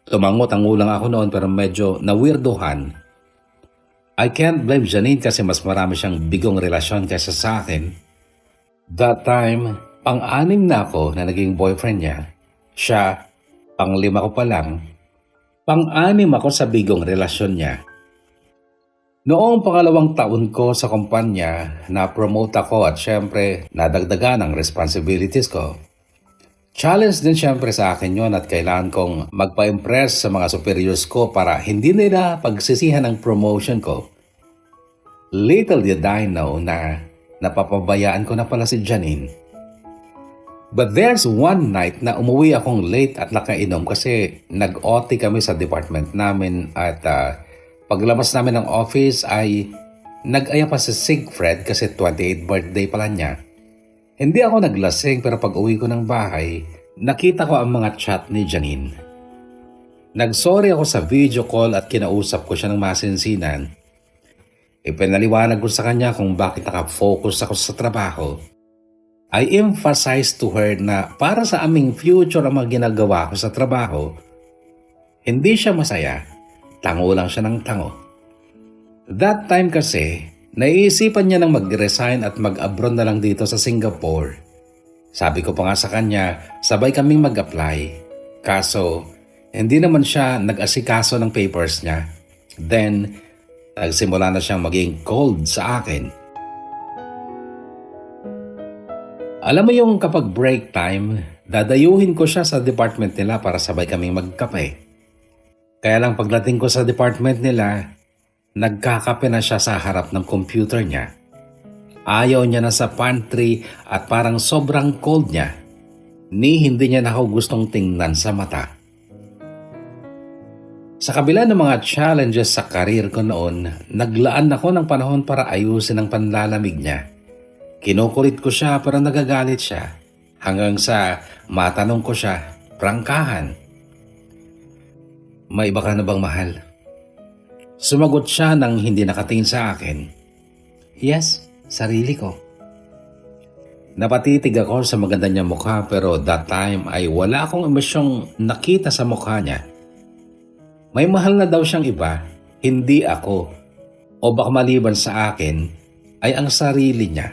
Tumangot ang ulang ako noon pero medyo nawirduhan. I can't blame Janine kasi mas marami siyang bigong relasyon kaysa sa akin. That time, pang-anim na ako na naging boyfriend niya. Siya, pang-5 ko pa lang. Pang-anim ako sa bigong relasyon niya. Noong 2 taon ko sa kumpanya, na-promote ako at syempre nadagdagan ang responsibilities ko. Challenge din syempre sa akin yon at kailangan kong magpa-impress sa mga superiors ko para hindi nila pagsisihan ang promotion ko. Little did I know na napapabayaan ko na pala si Janine. But there's one night na umuwi akong late at nakainom kasi nag-OT kami sa department namin at paglabas namin ng office ay nag-aya pa si Sigfred kasi 28th birthday pala niya. Hindi ako naglasing pero pag uwi ko ng bahay, nakita ko ang mga chat ni Janine. Nagsorry ako sa video call at kinausap ko siya ng masinsinan. Ipinaliwanag ko sa kanya kung bakit nakafocus ako sa trabaho. I emphasized to her na para sa aming future ang mga ginagawa ko sa trabaho. Hindi siya masaya, tango lang siya ng tango. That time kasi, naiisipan niya nang mag-resign at mag-abroad na lang dito sa Singapore. Sabi ko pa nga sa kanya, sabay kaming mag-apply. Kaso, hindi naman siya nag-asikaso ng papers niya. Then, nagsimula na siyang maging cold sa akin. Alam mo yung kapag break time, dadayuhin ko siya sa department nila para sabay kaming magkape. Kaya lang pagdating ko sa department nila, nagkakape na siya sa harap ng computer niya. Ayaw niya na sa pantry at parang sobrang cold niya. Hindi niya na ako gustong tingnan sa mata. Sa kabila ng mga challenges sa karir ko noon, naglaan ako ng panahon para ayusin ang panlalamig niya. Kinukulit ko siya pero nagagalit siya. Hanggang sa matanong ko siya, prangkahan. May iba ka na bang mahal? Sumagot siya nang hindi nakatingin sa akin. Yes, sarili ko. Napatitig ako sa maganda niyang mukha pero that time ay wala akong emosyong nakita sa mukha niya. May mahal na daw siyang iba, hindi ako. O baka maliban sa akin ay ang sarili niya.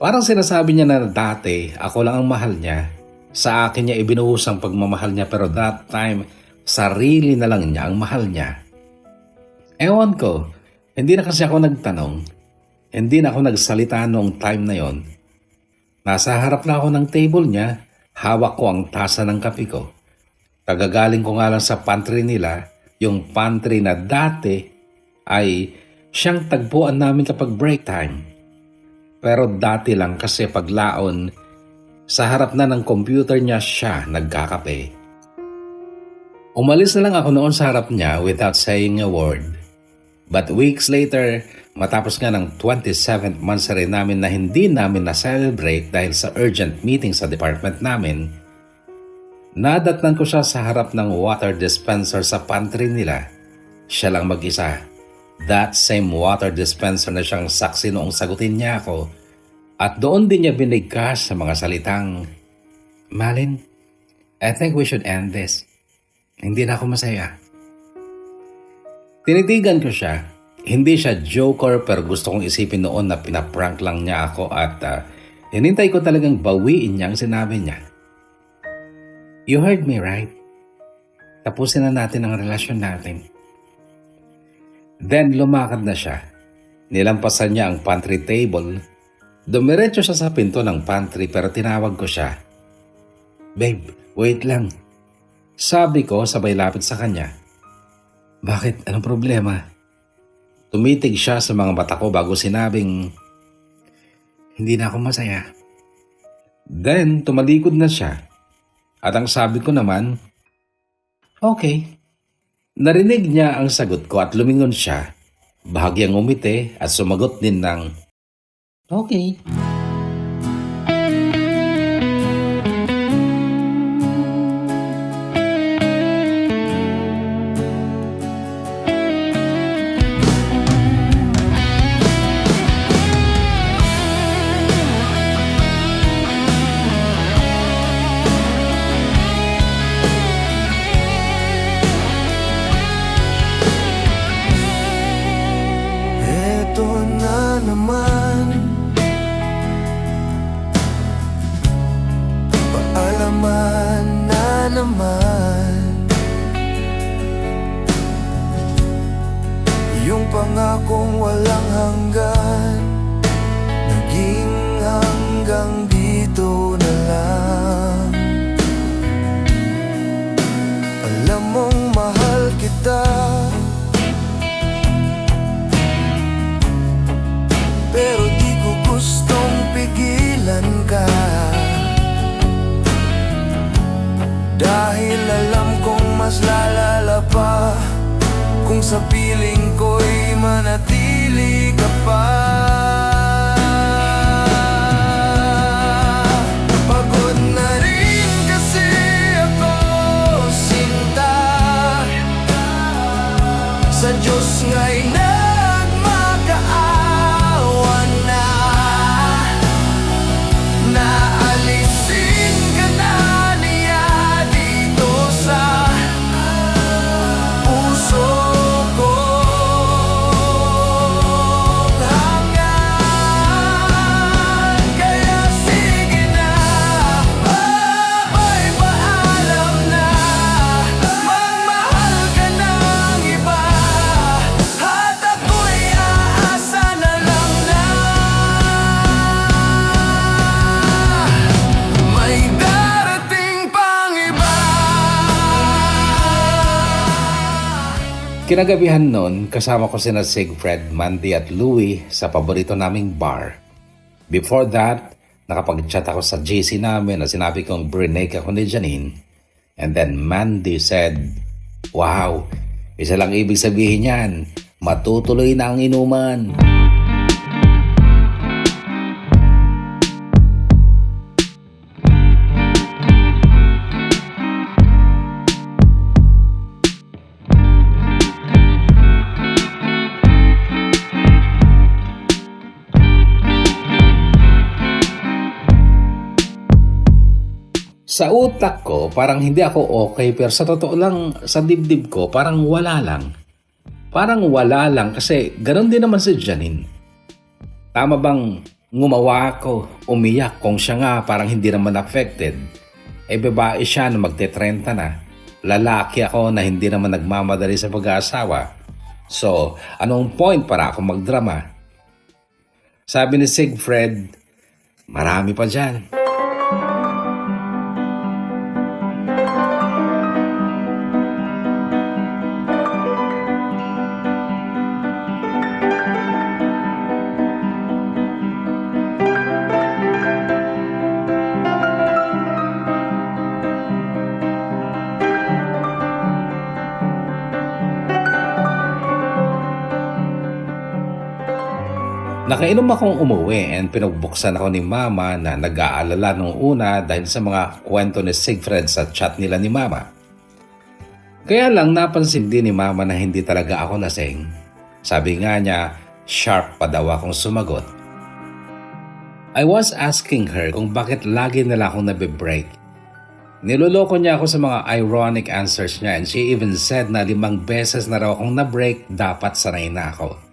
Parang sinasabi niya na dati ako lang ang mahal niya. Sa akin niya ibinuhos ang pagmamahal niya pero that time sarili na lang niya ang mahal niya. Ewan ko, hindi na kasi ako nagtanong. Hindi na ako nagsalita noong time na yon. Nasa harap na ako ng table niya, hawak ko ang tasa ng kape ko. Kagagaling ko nga lang sa pantry nila, yung pantry na dati ay siyang tagpuan namin kapag break time. Pero dati lang kasi paglaon, sa harap na ng computer niya siya nagkakape. Umalis na lang ako noon sa harap niya without saying a word. But weeks later, matapos nga ng 27th monthsary namin na hindi namin na-celebrate dahil sa urgent meeting sa department namin, nadatnan ko siya sa harap ng water dispenser sa pantry nila. Siya lang mag-isa. That same water dispenser na siyang saksi noong sagutin niya ako at doon din niya binigkas sa mga salitang, Malin, I think we should end this. Hindi na ako masaya. Tinitigan ko siya. Hindi siya joker pero gusto kong isipin noon na pinaprank lang niya ako at hinintay ko talagang bawiin niya ang sinabi niya. You heard me right? Tapusin na natin ang relasyon natin. Then lumakad na siya. Nilampasan niya ang pantry table. Dumiretso siya sa pinto ng pantry pero tinawag ko siya. Babe, wait lang. Sabi ko sabay lapit sa kanya. Bakit? Anong problema? Tumitig siya sa mga mata ko bago sinabing, hindi na ako masaya. Then tumalikod na siya. At ang sabi ko naman, okay. Narinig niya ang sagot ko at lumingon siya. Bahagyang umiti at sumagot din ng, okay. Paalaman na naman yung pangakong walang hanggan naging hanggang dito na lang. Alam mong mahal kita, pero di ko gustong pigilan ka. Dahil alam kong mas lalala pa kung sa piling ko'y manatili ka pa. Kinagabihan nun, kasama ko sina Sigfred, Mandy at Louie sa paborito naming bar. Before that, nakapag-chat ako sa GC namin na sinabi kong brinake ako ni Janine. And then Mandy said, "Wow, isa lang ibig sabihin yan, matutuloy na ang inuman." Sa utak ko, parang hindi ako okay, pero sa totoo lang, sa dibdib ko, parang wala lang. Parang wala lang kasi ganoon din naman si Janine. Tama bang ngumawa ako, umiyak kung siya nga parang hindi naman affected? Babae siya na magte-30 na. Lalaki ako na hindi naman nagmamadali sa pag-aasawa. So, anong point para ako magdrama? Sabi ni Sigfred, marami pa dyan. Nakainom akong umuwi and pinagbuksan ako ni Mama na nag-aalala nung una dahil sa mga kwento ni Sigfred sa chat nila ni Mama. Kaya lang napansin din ni Mama na hindi talaga ako lasing. Sabi nga niya, sharp pa daw akong sumagot. I was asking her kung bakit lagi nila akong nabibreak. Niloloko niya ako sa mga ironic answers niya and she even said na 5 beses na raw akong na-break, dapat sanay na ako.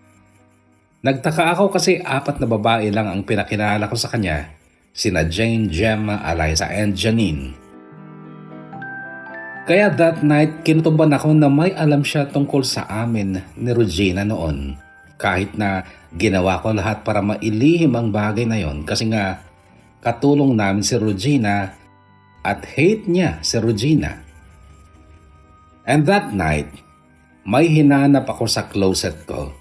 Nagtaka ako kasi 4 na babae lang ang pinakilala ko sa kanya, sina Jane, Gemma, Eliza, and Janine. Kaya that night, kinutuban ako na may alam siya tungkol sa amin ni Regina noon. Kahit na ginawa ko lahat para mailihim ang bagay na yon kasi nga katulong namin si Regina at hate niya si Regina. And that night, may hinanap ako sa closet ko.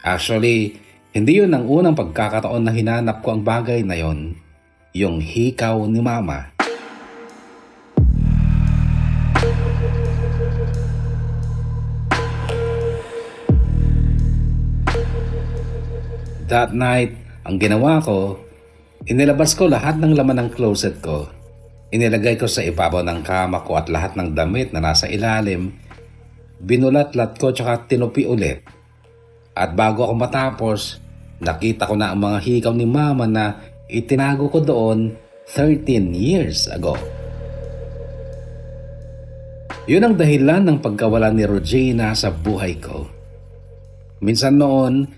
Actually, hindi yun ang unang pagkakataon na hinanap ko ang bagay na yon, yung hikaw ni Mama. That night, ang ginawa ko, inilabas ko lahat ng laman ng closet ko. Inilagay ko sa ibabaw ng kama ko at lahat ng damit na nasa ilalim. Binulat-lat ko tsaka tinupi ulit. At bago ako matapos, nakita ko na ang mga hikaw ni Mama na itinago ko doon 13 years ago. Yun ang dahilan ng pagkawala ni Regina sa buhay ko. Minsan noon,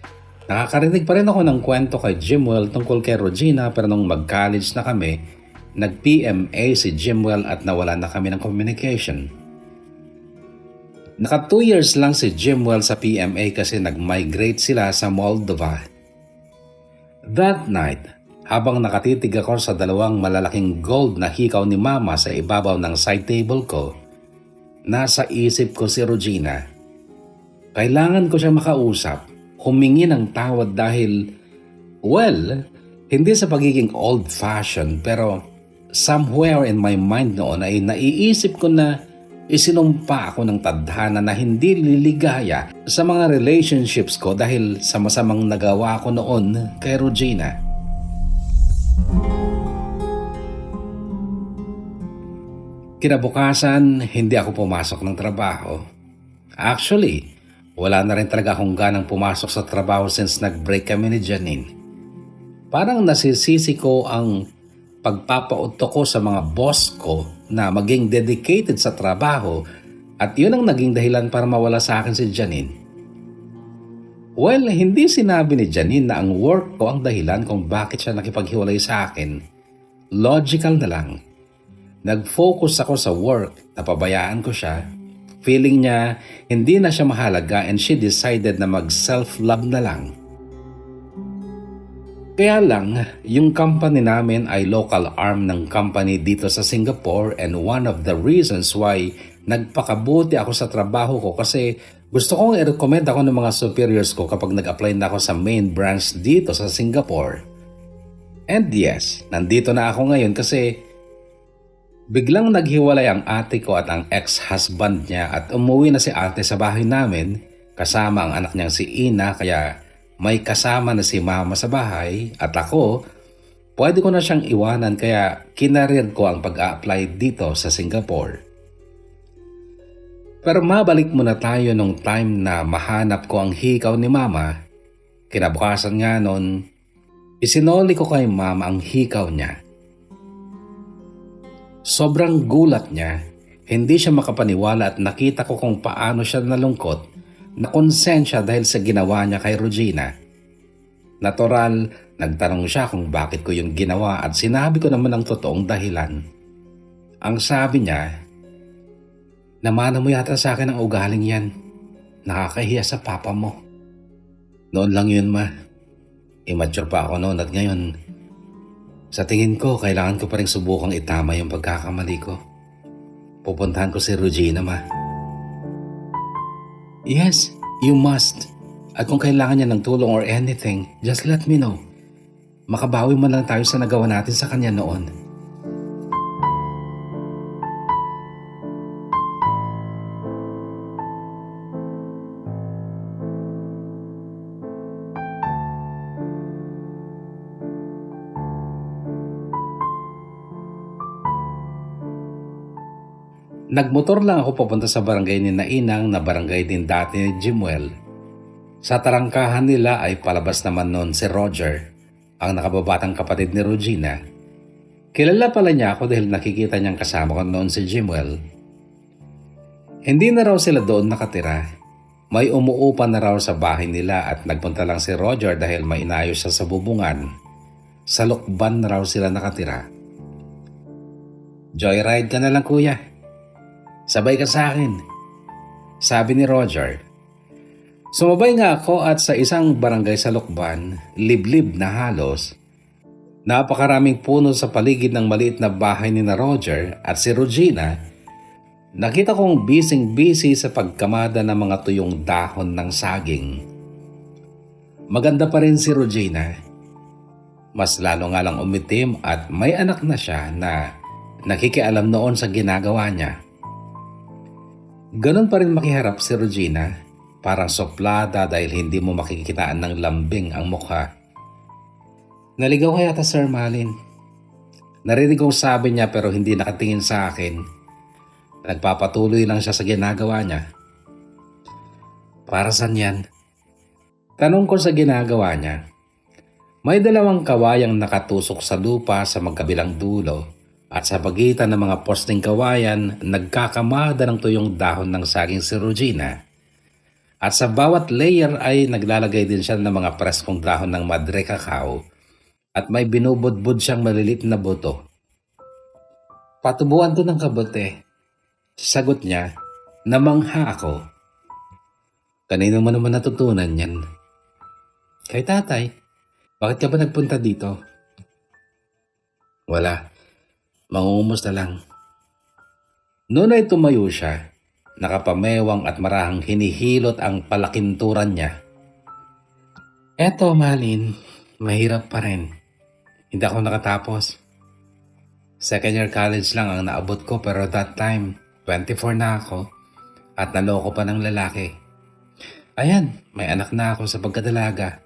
nakakarinig pa rin ako ng kwento kay Jimwell tungkol kay Regina pero nung mag-college na kami, nag-PMA si Jimwell at nawala na kami ng communication. Naka 2 years lang si Jimwell sa PMA kasi nag-migrate sila sa Moldova. That night, habang nakatitig ako sa 2 malalaking gold na hikaw ni Mama sa ibabaw ng side table ko, nasa isip ko si Regina. Kailangan ko siya makausap, humingi ng tawad dahil, well, hindi sa pagiging old-fashioned pero somewhere in my mind noon ay naiisip ko na isinumpa ako ng tadhana na hindi liligaya sa mga relationships ko dahil sa masamang nagawa ko noon kay Regina. Kinabukasan, hindi ako pumasok ng trabaho. Actually, wala na rin talaga akong ganang pumasok sa trabaho since nag-break kami ni Janine. Parang nasisisi ko ang pagpapauto ko sa mga boss ko na maging dedicated sa trabaho at yun ang naging dahilan para mawala sa akin si Janine. Well, hindi sinabi ni Janine na ang work ko ang dahilan kung bakit siya nakipaghiwalay sa akin. Logical na lang. Nag-focus ako sa work, napabayaan ko siya. Feeling niya hindi na siya mahalaga and she decided na mag-self-love na lang. Kaya lang, yung company namin ay local arm ng company dito sa Singapore and one of the reasons why nagpakabuti ako sa trabaho ko kasi Gusto kong i-recommend ako ng mga superiors ko kapag nag-apply na ako sa main branch dito sa Singapore. And yes, nandito na ako ngayon kasi biglang naghiwalay ang ate ko at ang ex-husband niya at umuwi na si ate sa bahay namin kasama ang anak niyang si Ina, kaya may kasama na si mama sa bahay at ako, pwede ko na siyang iwanan kaya kinarir ko ang pag-a-apply dito sa Singapore. Pero mabalik muna tayo nung time na mahanap ko ang hikaw ni mama. Kinabukasan nga nun, isinoli ko kay mama ang hikaw niya. Sobrang gulat niya, hindi siya makapaniwala at nakita ko kung paano siya nalungkot, na konsensya dahil sa ginawa niya kay Regina. Natural, nagtanong siya kung bakit ko yung ginawa at sinabi ko naman ang totoong dahilan. Ang sabi niya, namana mo yata sa akin ang ugaling yan. Nakakahiya sa papa mo. Noon lang yun, ma. Immature pa ako noon at ngayon, sa tingin ko, kailangan ko pa rin subukang itama yung pagkakamali ko. Pupuntahan ko si Regina, ma. Yes, you must. At kung kailangan niya ng tulong or anything, just let me know. Makabawi man lang tayo sa nagawa natin sa kanya noon. Nagmotor lang ako papunta sa barangay ni Nainang na barangay din dati ni Jimuel. Sa tarangkahan nila ay palabas naman noon si Roger, ang nakababatang kapatid ni Regina. Kilala pala niya ako dahil nakikita niyang kasama ko noon si Jimuel. Hindi na raw sila doon nakatira. May umuupa na raw sa bahay nila at nagpunta lang si Roger dahil may inayos siya sa bubungan. Sa Lukban na raw sila nakatira. Joyride ka na lang, kuya. Sabay ka sa akin, sabi ni Roger. Sumabay nga ako at sa isang barangay sa Lukban, liblib na halos. Napakaraming puno sa paligid ng maliit na bahay ni na Roger at si Regina. Nakita kong busy sa pagkamada ng mga tuyong dahon ng saging. Maganda pa rin si Regina. Mas lalo nga lang umitim at may anak na siya na nakikialam noon sa ginagawa niya. Ganon pa rin makiharap si Regina, parang soplada dahil hindi mo makikitaan ng lambing ang mukha. Naligaw ka yata, Sir Malin. Narinig kong sabi niya pero hindi nakatingin sa akin. Nagpapatuloy lang siya sa ginagawa niya. Para saan yan? Tanong ko sa ginagawa niya. May dalawang kawayang nakatusok sa lupa sa magkabilang dulo. At sa pagitan ng mga posting kawayan, nagkakamada ng tuyong dahon ng saging si Regina. At sa bawat layer ay naglalagay din siya ng mga preskong dahon ng madre cacao at may binubudbud siyang malilit na buto. Patubuan ko ng kabote. Sagot niya, namangha ako. Kanino mo naman natutunan yan? Kay tatay. Bakit ka ba nagpunta dito? Wala. Mangungumusta lang. Noon ay tumayo siya, nakapamewang at marahang hinihilot ang palakinturan niya. Eto, Malin, mahirap pa rin. Hindi ako nakatapos. Second year college lang ang naabot ko pero that time, 24 na ako at naloko pa ng lalaki. Ayan, may anak na ako sa pagkadalaga.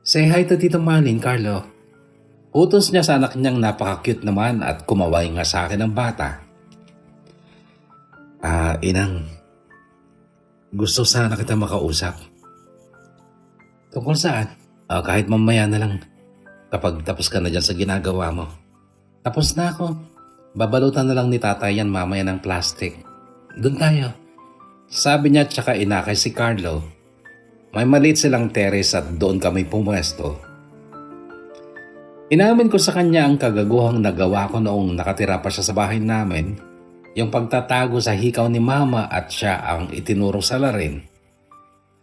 Say hi to Tito Malin, Carlo. Utos niya sa anak niyang napaka-cute naman at kumaway nga sa akin ng bata. Inang, gusto sana kita makausap. Tungkol saan? Kahit mamaya na lang kapag tapos ka na dyan sa ginagawa mo. Tapos na ako. Babalutan na lang ni tatay yan mamaya ng plastic. Doon tayo. Sabi niya tsaka inakay si Carlo. May maliit silang terrace at doon kami pumwesto. Inamin ko sa kanya ang kagaguhang nagawa ko noong nakatira pa siya sa bahay namin, yung pagtatago sa hikaw ni mama at siya ang itinuro sa larin.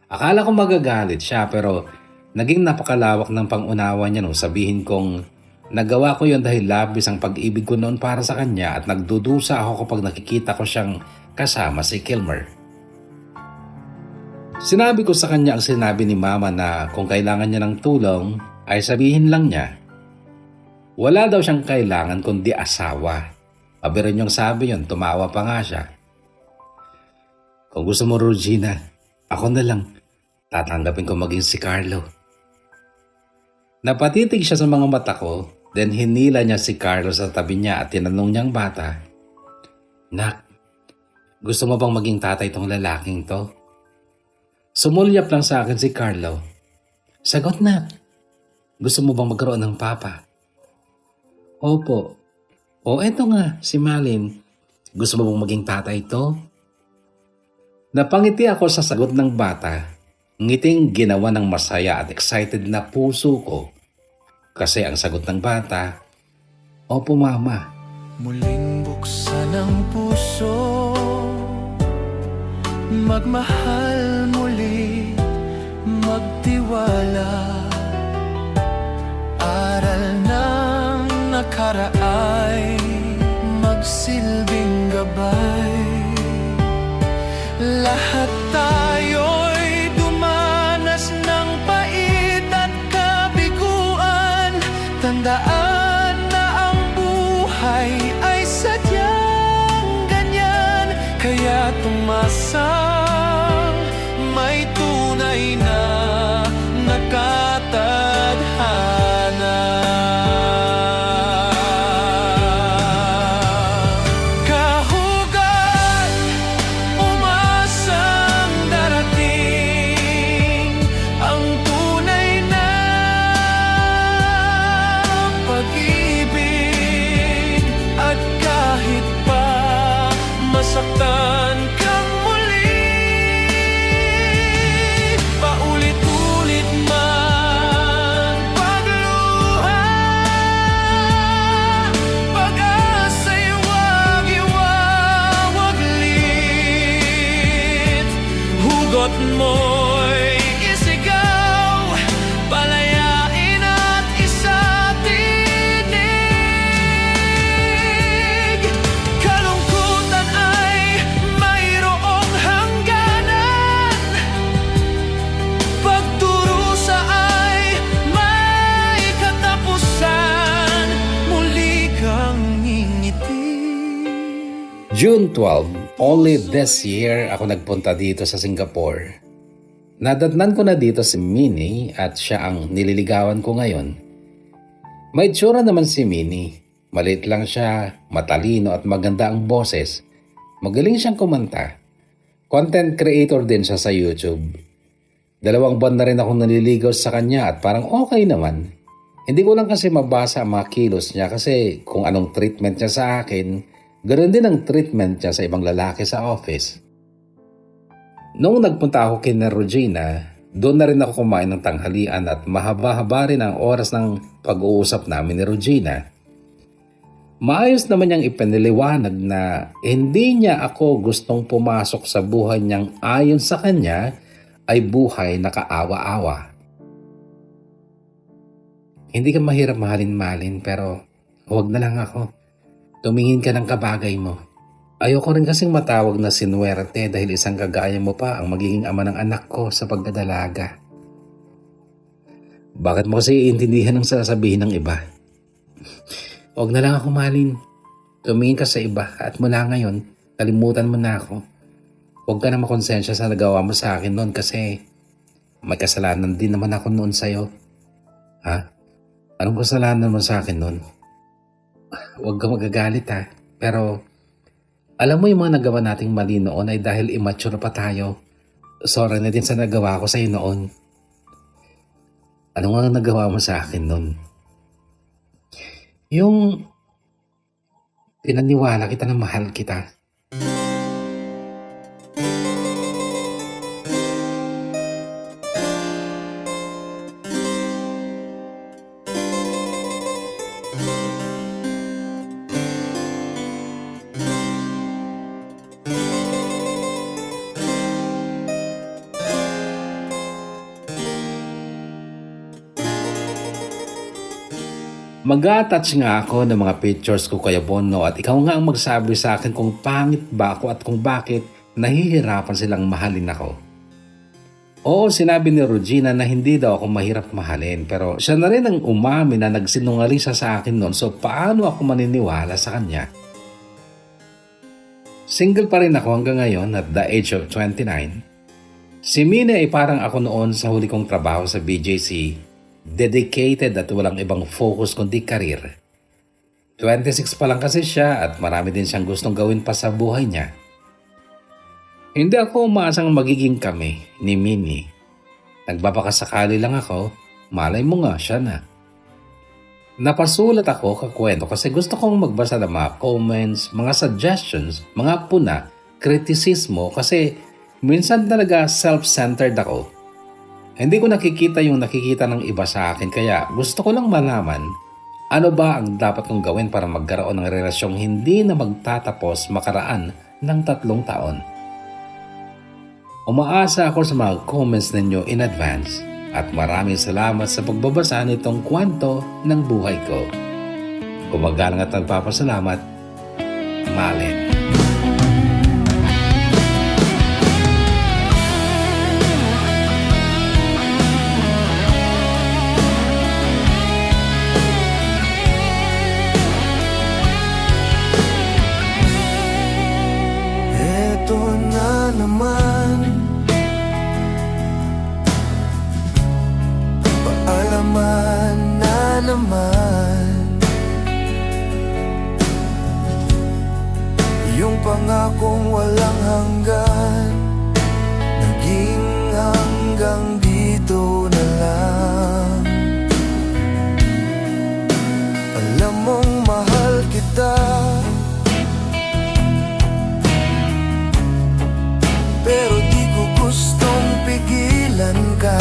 Akala ko magagalit siya pero naging napakalawak ng pangunawa niya nung sabihin kong nagawa ko yon dahil labis ang pag-ibig ko noon para sa kanya at nagdudusa ako kapag nakikita ko siyang kasama si Kilmer. Sinabi ko sa kanya ang sinabi ni Mama na kung kailangan niya ng tulong ay sabihin lang niya. Wala daw siyang kailangan kundi asawa. Pabiro niyang sabi yun, tumawa pa nga siya. Kung gusto mo, Regina, ako na lang. Tatanggapin ko maging si Carlo. Napatitig siya sa mga mata ko, then hinila niya si Carlo sa tabi niya at tinanong niyang bata, Nak, gusto mo bang maging tatay tong lalaking to? Sumulyap lang sa akin si Carlo. Sagot na. Gusto mo bang magkaroon ng papa? Opo. O eto nga, si Malin. Gusto mo bang maging tatay to? Napangiti ako sa sagot ng bata. Ngiting ginawa ng masaya at excited na puso ko. Kasi ang sagot ng bata, Opo, Mama. Muling buksan ang puso, magmahal muli, magtiwala. Aral ng nakaraay, magsilbing gabay. Lahat tayo'y dumanas ng pait at kabiguan. Tandaan na ang buhay ay sadyang ganyan. Kaya tumasang may tunay na nakatadhana. Kahugat, umasang darating ang tunay na pag-ibig. At kahit pa masaktan kang muli, paulit-ulit man pagluha, pag-asa'y huwag iwawaglit. Hugot mo'y isigaw, palayain at isatinig. Kalungkutan ay mayroong hangganan, pagdurusa ay may katapusan. Muli kang ngingiti. June 12, only this year ako nagpunta dito sa Singapore. Nadatnan ko na dito si Minnie at siya ang nililigawan ko ngayon. May tsura naman si Minnie. Maliit lang siya, matalino at maganda ang boses. Magaling siyang kumanta. Content creator din siya sa YouTube. 2 buwan na rin ako naliligaw sa kanya at parang okay naman. Hindi ko lang kasi mabasa ang mga kilos niya kasi kung anong treatment niya sa akin, ganoon din ang treatment niya sa ibang lalaki sa office. Noong nagpunta ako kay Regina, doon na rin ako kumain ng tanghalian at mahaba-haba rin ang oras ng pag-uusap namin ni Regina. Maayos naman niyang ipinaliwanag na hindi niya ako gustong pumasok sa buhay niyang ayon sa kanya ay buhay na kaawa-awa. Hindi ka mahirap mahalin-malin pero huwag na lang ako. Tumingin ka ng kabagay mo. Ayoko rin kasing matawag na sinuwerte dahil isang kagaya mo pa ang magiging ama ng anak ko sa pagdadalaga. Bakit mo kasi iintindihan ang sasabihin ng iba? Huwag na lang ako, Malin. Tumingin ka sa iba at mula ngayon, kalimutan mo na ako. Huwag ka na makonsensya sa nagawa mo sa akin noon kasi may kasalanan din naman ako noon sa'yo. Ha? Anong kasalanan mo sa akin noon? Huwag ka magagalit ha. Pero alam mo yung mga nagawa nating mali noon ay dahil immature pa tayo. Sorry na din sa nagawa ko sa'yo noon. Ano nga nagawa mo sa akin noon? Yung pinaniwala kita na mahal kita. Mag-attach nga ako ng mga pictures ko kay Bono at ikaw nga ang magsabi sa akin kung pangit ba ako at kung bakit nahihirapan silang mahalin ako. Oo, sinabi ni Regina na hindi daw ako mahirap mahalin pero siya na rin ang umami na nagsinungaling siya sa akin noon, so paano ako maniniwala sa kanya? Single pa rin ako hanggang ngayon at the age of 29. Si Mina ay parang ako noon sa huli kong trabaho sa BJC, dedicated at walang ibang focus kundi karir. 26 pa lang kasi siya at marami din siyang gustong gawin pa sa buhay niya. Hindi ako umaasang magiging kami ni Minnie. Nagbabakasakali lang ako, malay mo nga siya na. Napasulat ako kakwento kasi gusto kong magbasa ng mga comments, mga suggestions, mga puna, kritisismo kasi minsan talaga self-centered ako. Hindi ko nakikita yung nakikita ng iba sa akin kaya gusto ko lang malaman ano ba ang dapat kong gawin para magkaroon ng relasyong hindi na magtatapos makaraan ng 3 taon. Umaasa ako sa mga comments ninyo in advance at maraming salamat sa pagbabasa nitong kwento ng buhay ko. Kumagalang at nagpapasalamat, Malin. Eto na naman, paalaman na naman, yung pangakong walang hanggan, naging hanggang dito na lang. Alam mong mahal kita, pero di ko gustong pigilan ka,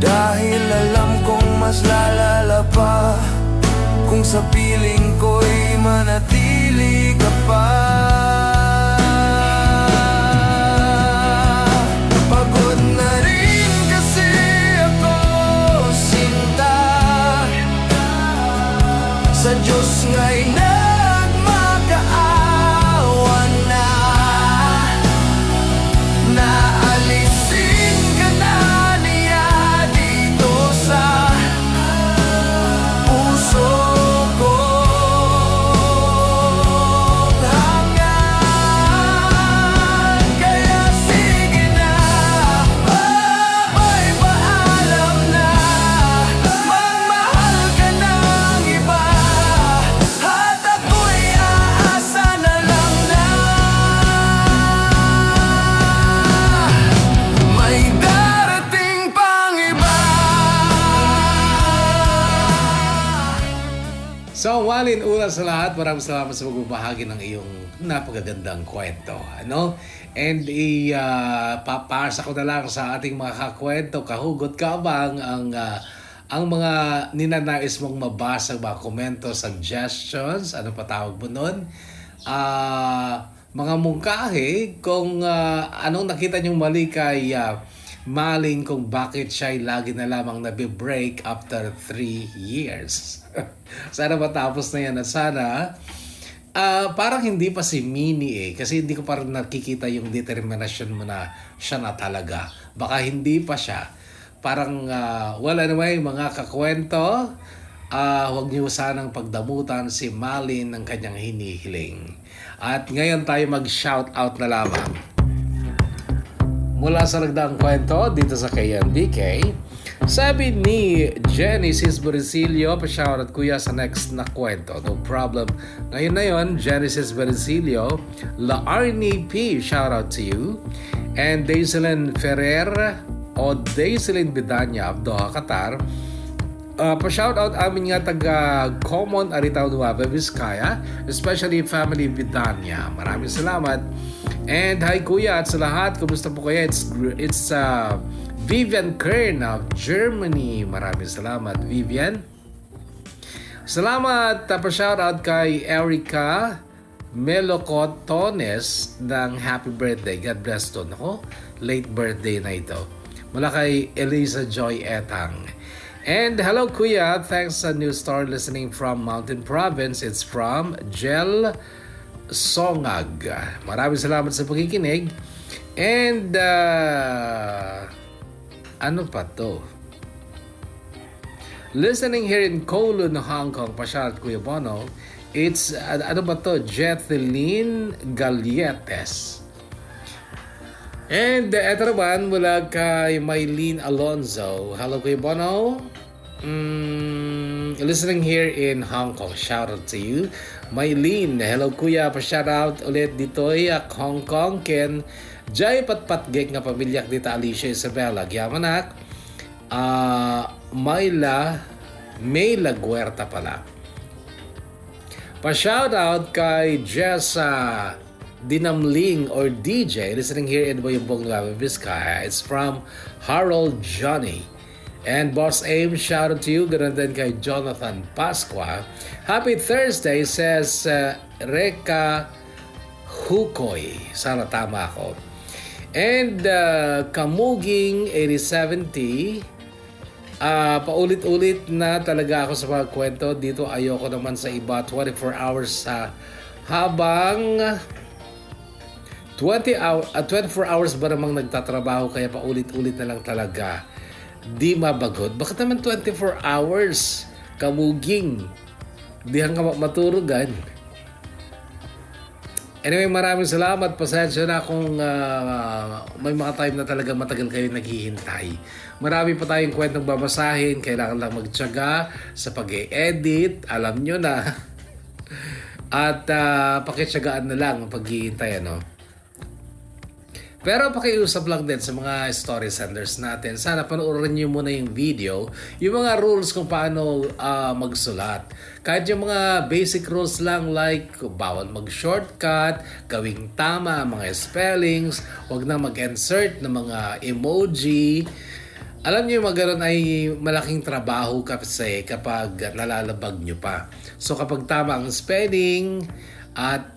dahil alam kong mas lalala pa kung sa piling ko'y manatili ka pa. Pagod na rin kasi ako, sinta, sa Diyos nga'y nagmakaawa na, naalisin ka na niya dito sa puso ko. Hangan, kaya sige na, ay paalam na, magmahal ka ng iba, at ako'y aasa na lang na may darating pang iba. So, Malin, una sa lahat, maraming salamat sa pagbabahagi ng iyong napakagandang kwento. Ano? And papasa ko na lang sa ating mga kakwento, kahugot kabang ang mga ninanais mong mabasa, mga komento, suggestions, ano pa tawag mo nun? Mga mungkahi kung anong nakita niyong mali kay Malin kung bakit siya'y lagi na lamang nabi-break after 3 years. Sana matapos na yan at sana parang hindi pa si Minnie kasi hindi ko parang nakikita yung determinasyon mo na siya na talaga. Baka hindi pa siya. Parang wala naman mga kakwento. Huwag niyo sanang pagdamutan si Malin ng kanyang hinihiling. At ngayon tayo mag-shout out na lamang. Mula sa nagdaang kwento dito sa KNBK, sabi ni Genesis Bericilio, pa-shoutout kuya sa next na kwento. No problem. Ngayon na yun, Genesis Bericilio, La Arnie P, shoutout to you. And Daiselin Ferrer o Daiselin Bidanya of Doha, Qatar. Pa-shoutout amin nga taga Common Aritaw Nueva Vizcaya, especially family Bidanya. Maraming salamat. And hi kuya at sa lahat, kumusta po kayo? It's Vivian Kern of Germany. Maraming salamat, Vivian. Salamat, pa-shoutout kay Erica Melocotones ng happy birthday. God bless to. Ako, late birthday na ito. Mula kay Elisa Joy Etang. And hello kuya, thanks sa new star listening from Mountain Province. It's from Jel Songag. Maraming salamat sa pakikinig. And, ano pa to? Listening here in Kowloon, Hong Kong, pasyarat Kuya Bono, it's, ano ba to? Jethelyn Galietes. And, eto naman, mula kay Mylene Alonzo. Hello, Kuya Bono. Listening here in Hong Kong. Shout out to you. Mylene, hello Kuya. Pa-shout out ulit dito Hong Kong. Ken Jay Patpatgek nga pamilya dita Alicia Isabela. Gyamanak. Mayla Guerta pala. Pa-shout out kay Jessa Dinamling or DJ. Listening here in Boyumbong, Nueva Vizcaya. It's from Harold Johnny. And Boss Aim, shout out to you. Ganun din kay Jonathan Pasqua. Happy Thursday, says Reka Hukoy. Sana tama ako. And Kamuging 8070. Paulit-ulit na talaga ako sa mga kwento. Dito ayoko naman sa iba. 24 hours habang 24 hours ba namang nagtatrabaho kaya paulit-ulit na lang talaga. Di mabagod. Bakit naman 24 hours? Kamuging. Di hanggang maturugan. Anyway, maraming salamat. Pasensya na kung may mga time na talaga matagal kayo naghihintay. Marami pa tayong kwentong babasahin. Kailangan lang magtiyaga sa pag-e-edit. Alam nyo na. At pakitsagaan na lang ang paghihintay, ano? Pero pakiusap lang din sa mga story senders natin. Sana panoorin nyo muna yung video. Yung mga rules kung paano magsulat. Kahit yung mga basic rules lang like bawal mag-shortcut, gawing tama mga spellings, wag na mag-insert ng mga emoji. Alam niyo yung mga ganun ay malaking trabaho kasi kapag nalalabag nyo pa. So kapag tama ang spelling, at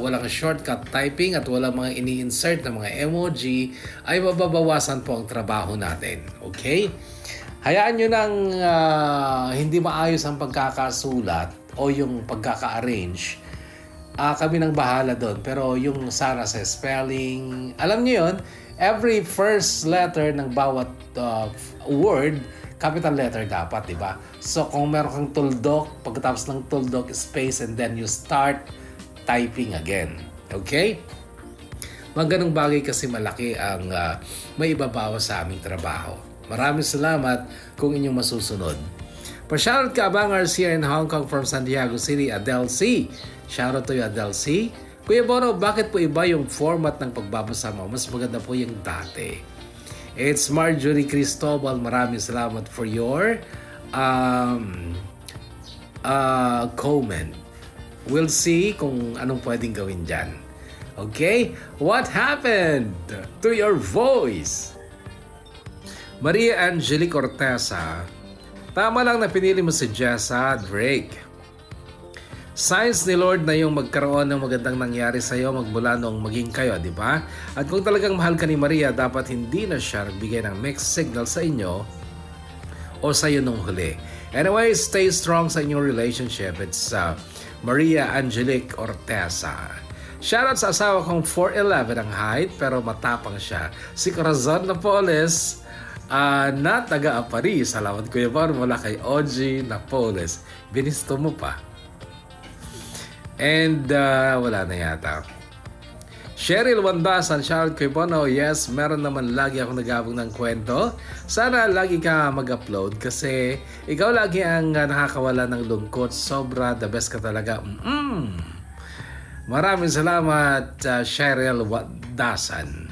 walang shortcut typing at walang mga ini-insert na mga emoji, ay mababawasan po ang trabaho natin. Okay? Hayaan nyo nang hindi maayos ang pagkakasulat o yung pagkaka-arrange. Kami nang bahala doon. Pero yung sana sa spelling, alam nyo yun, every first letter ng bawat word, capital letter dapat, di ba? So, kung meron kang tuldok, pagkatapos ng tuldok, space, and then you start typing again. Okay? Mga ganong bagay kasi malaki ang may ibabawas sa aming trabaho. Maraming salamat kung inyong masusunod. Pa-shoutout ka Abangers here in Hong Kong from Santiago City, Adele C. Shoutout to you, Adele C. Kuya Bono, bakit po iba yung format ng pagbabasa mo? Mas maganda po yung dati. It's Marjorie Cristobal. Maraming salamat for your comment. We'll see kung anong pwedeng gawin dyan. Okay? What happened to your voice? Maria Angelique Ortesa. Tama lang na pinili mo si Jessa Drake. Signs ni Lord na yung magkaroon ng magandang nangyari sa iyo magmula nung maging kayo, di ba? At kung talagang mahal ka ni Maria, dapat hindi na siya nagbigay ng mixed signal sa inyo o sa iyo nung huli. Anyway, stay strong sa inyong relationship. It's Maria Angelique Ortesa. Shoutout sa asawa kong 4'11 ang height pero matapang siya. Si Corazon Napoles na taga-Apari. Salamat Kuya Bar mula kay OG Napoles. Binisto mo pa. And wala na yata. Cheryl Wandasan, shoutout kay Bono. Yes, meron naman lagi ako nagabong ng kwento. Sana lagi ka mag-upload kasi ikaw lagi ang nakakawala ng lungkot. Sobra, the best ka talaga. Maraming salamat, Cheryl Wandasan.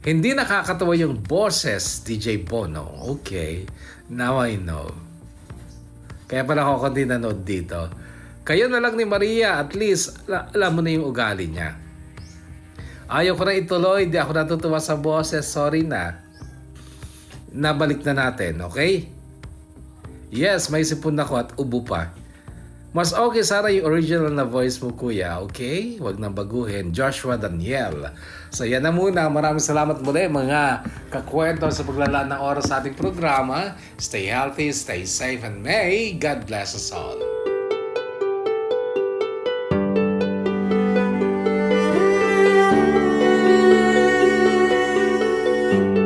Hindi nakakatawa yung boses, DJ Bono. Okay, now I know. Kaya pala ako kundi nanood dito. Kayo na lang ni Maria, at least alam mo na yung ugali niya. Ayaw ko na ituloy, di ako natutuwa sa boses, sorry na. Nabalik na natin, okay? Yes, may sipon ako at ubo pa. Mas okay sana yung original na voice mo kuya, okay? Huwag nang baguhin. Joshua Daniel. So yan na muna, maraming salamat muli mga kakwento sa paglalaan ng oras sa ating programa. Stay healthy, stay safe, and may God bless us all. mo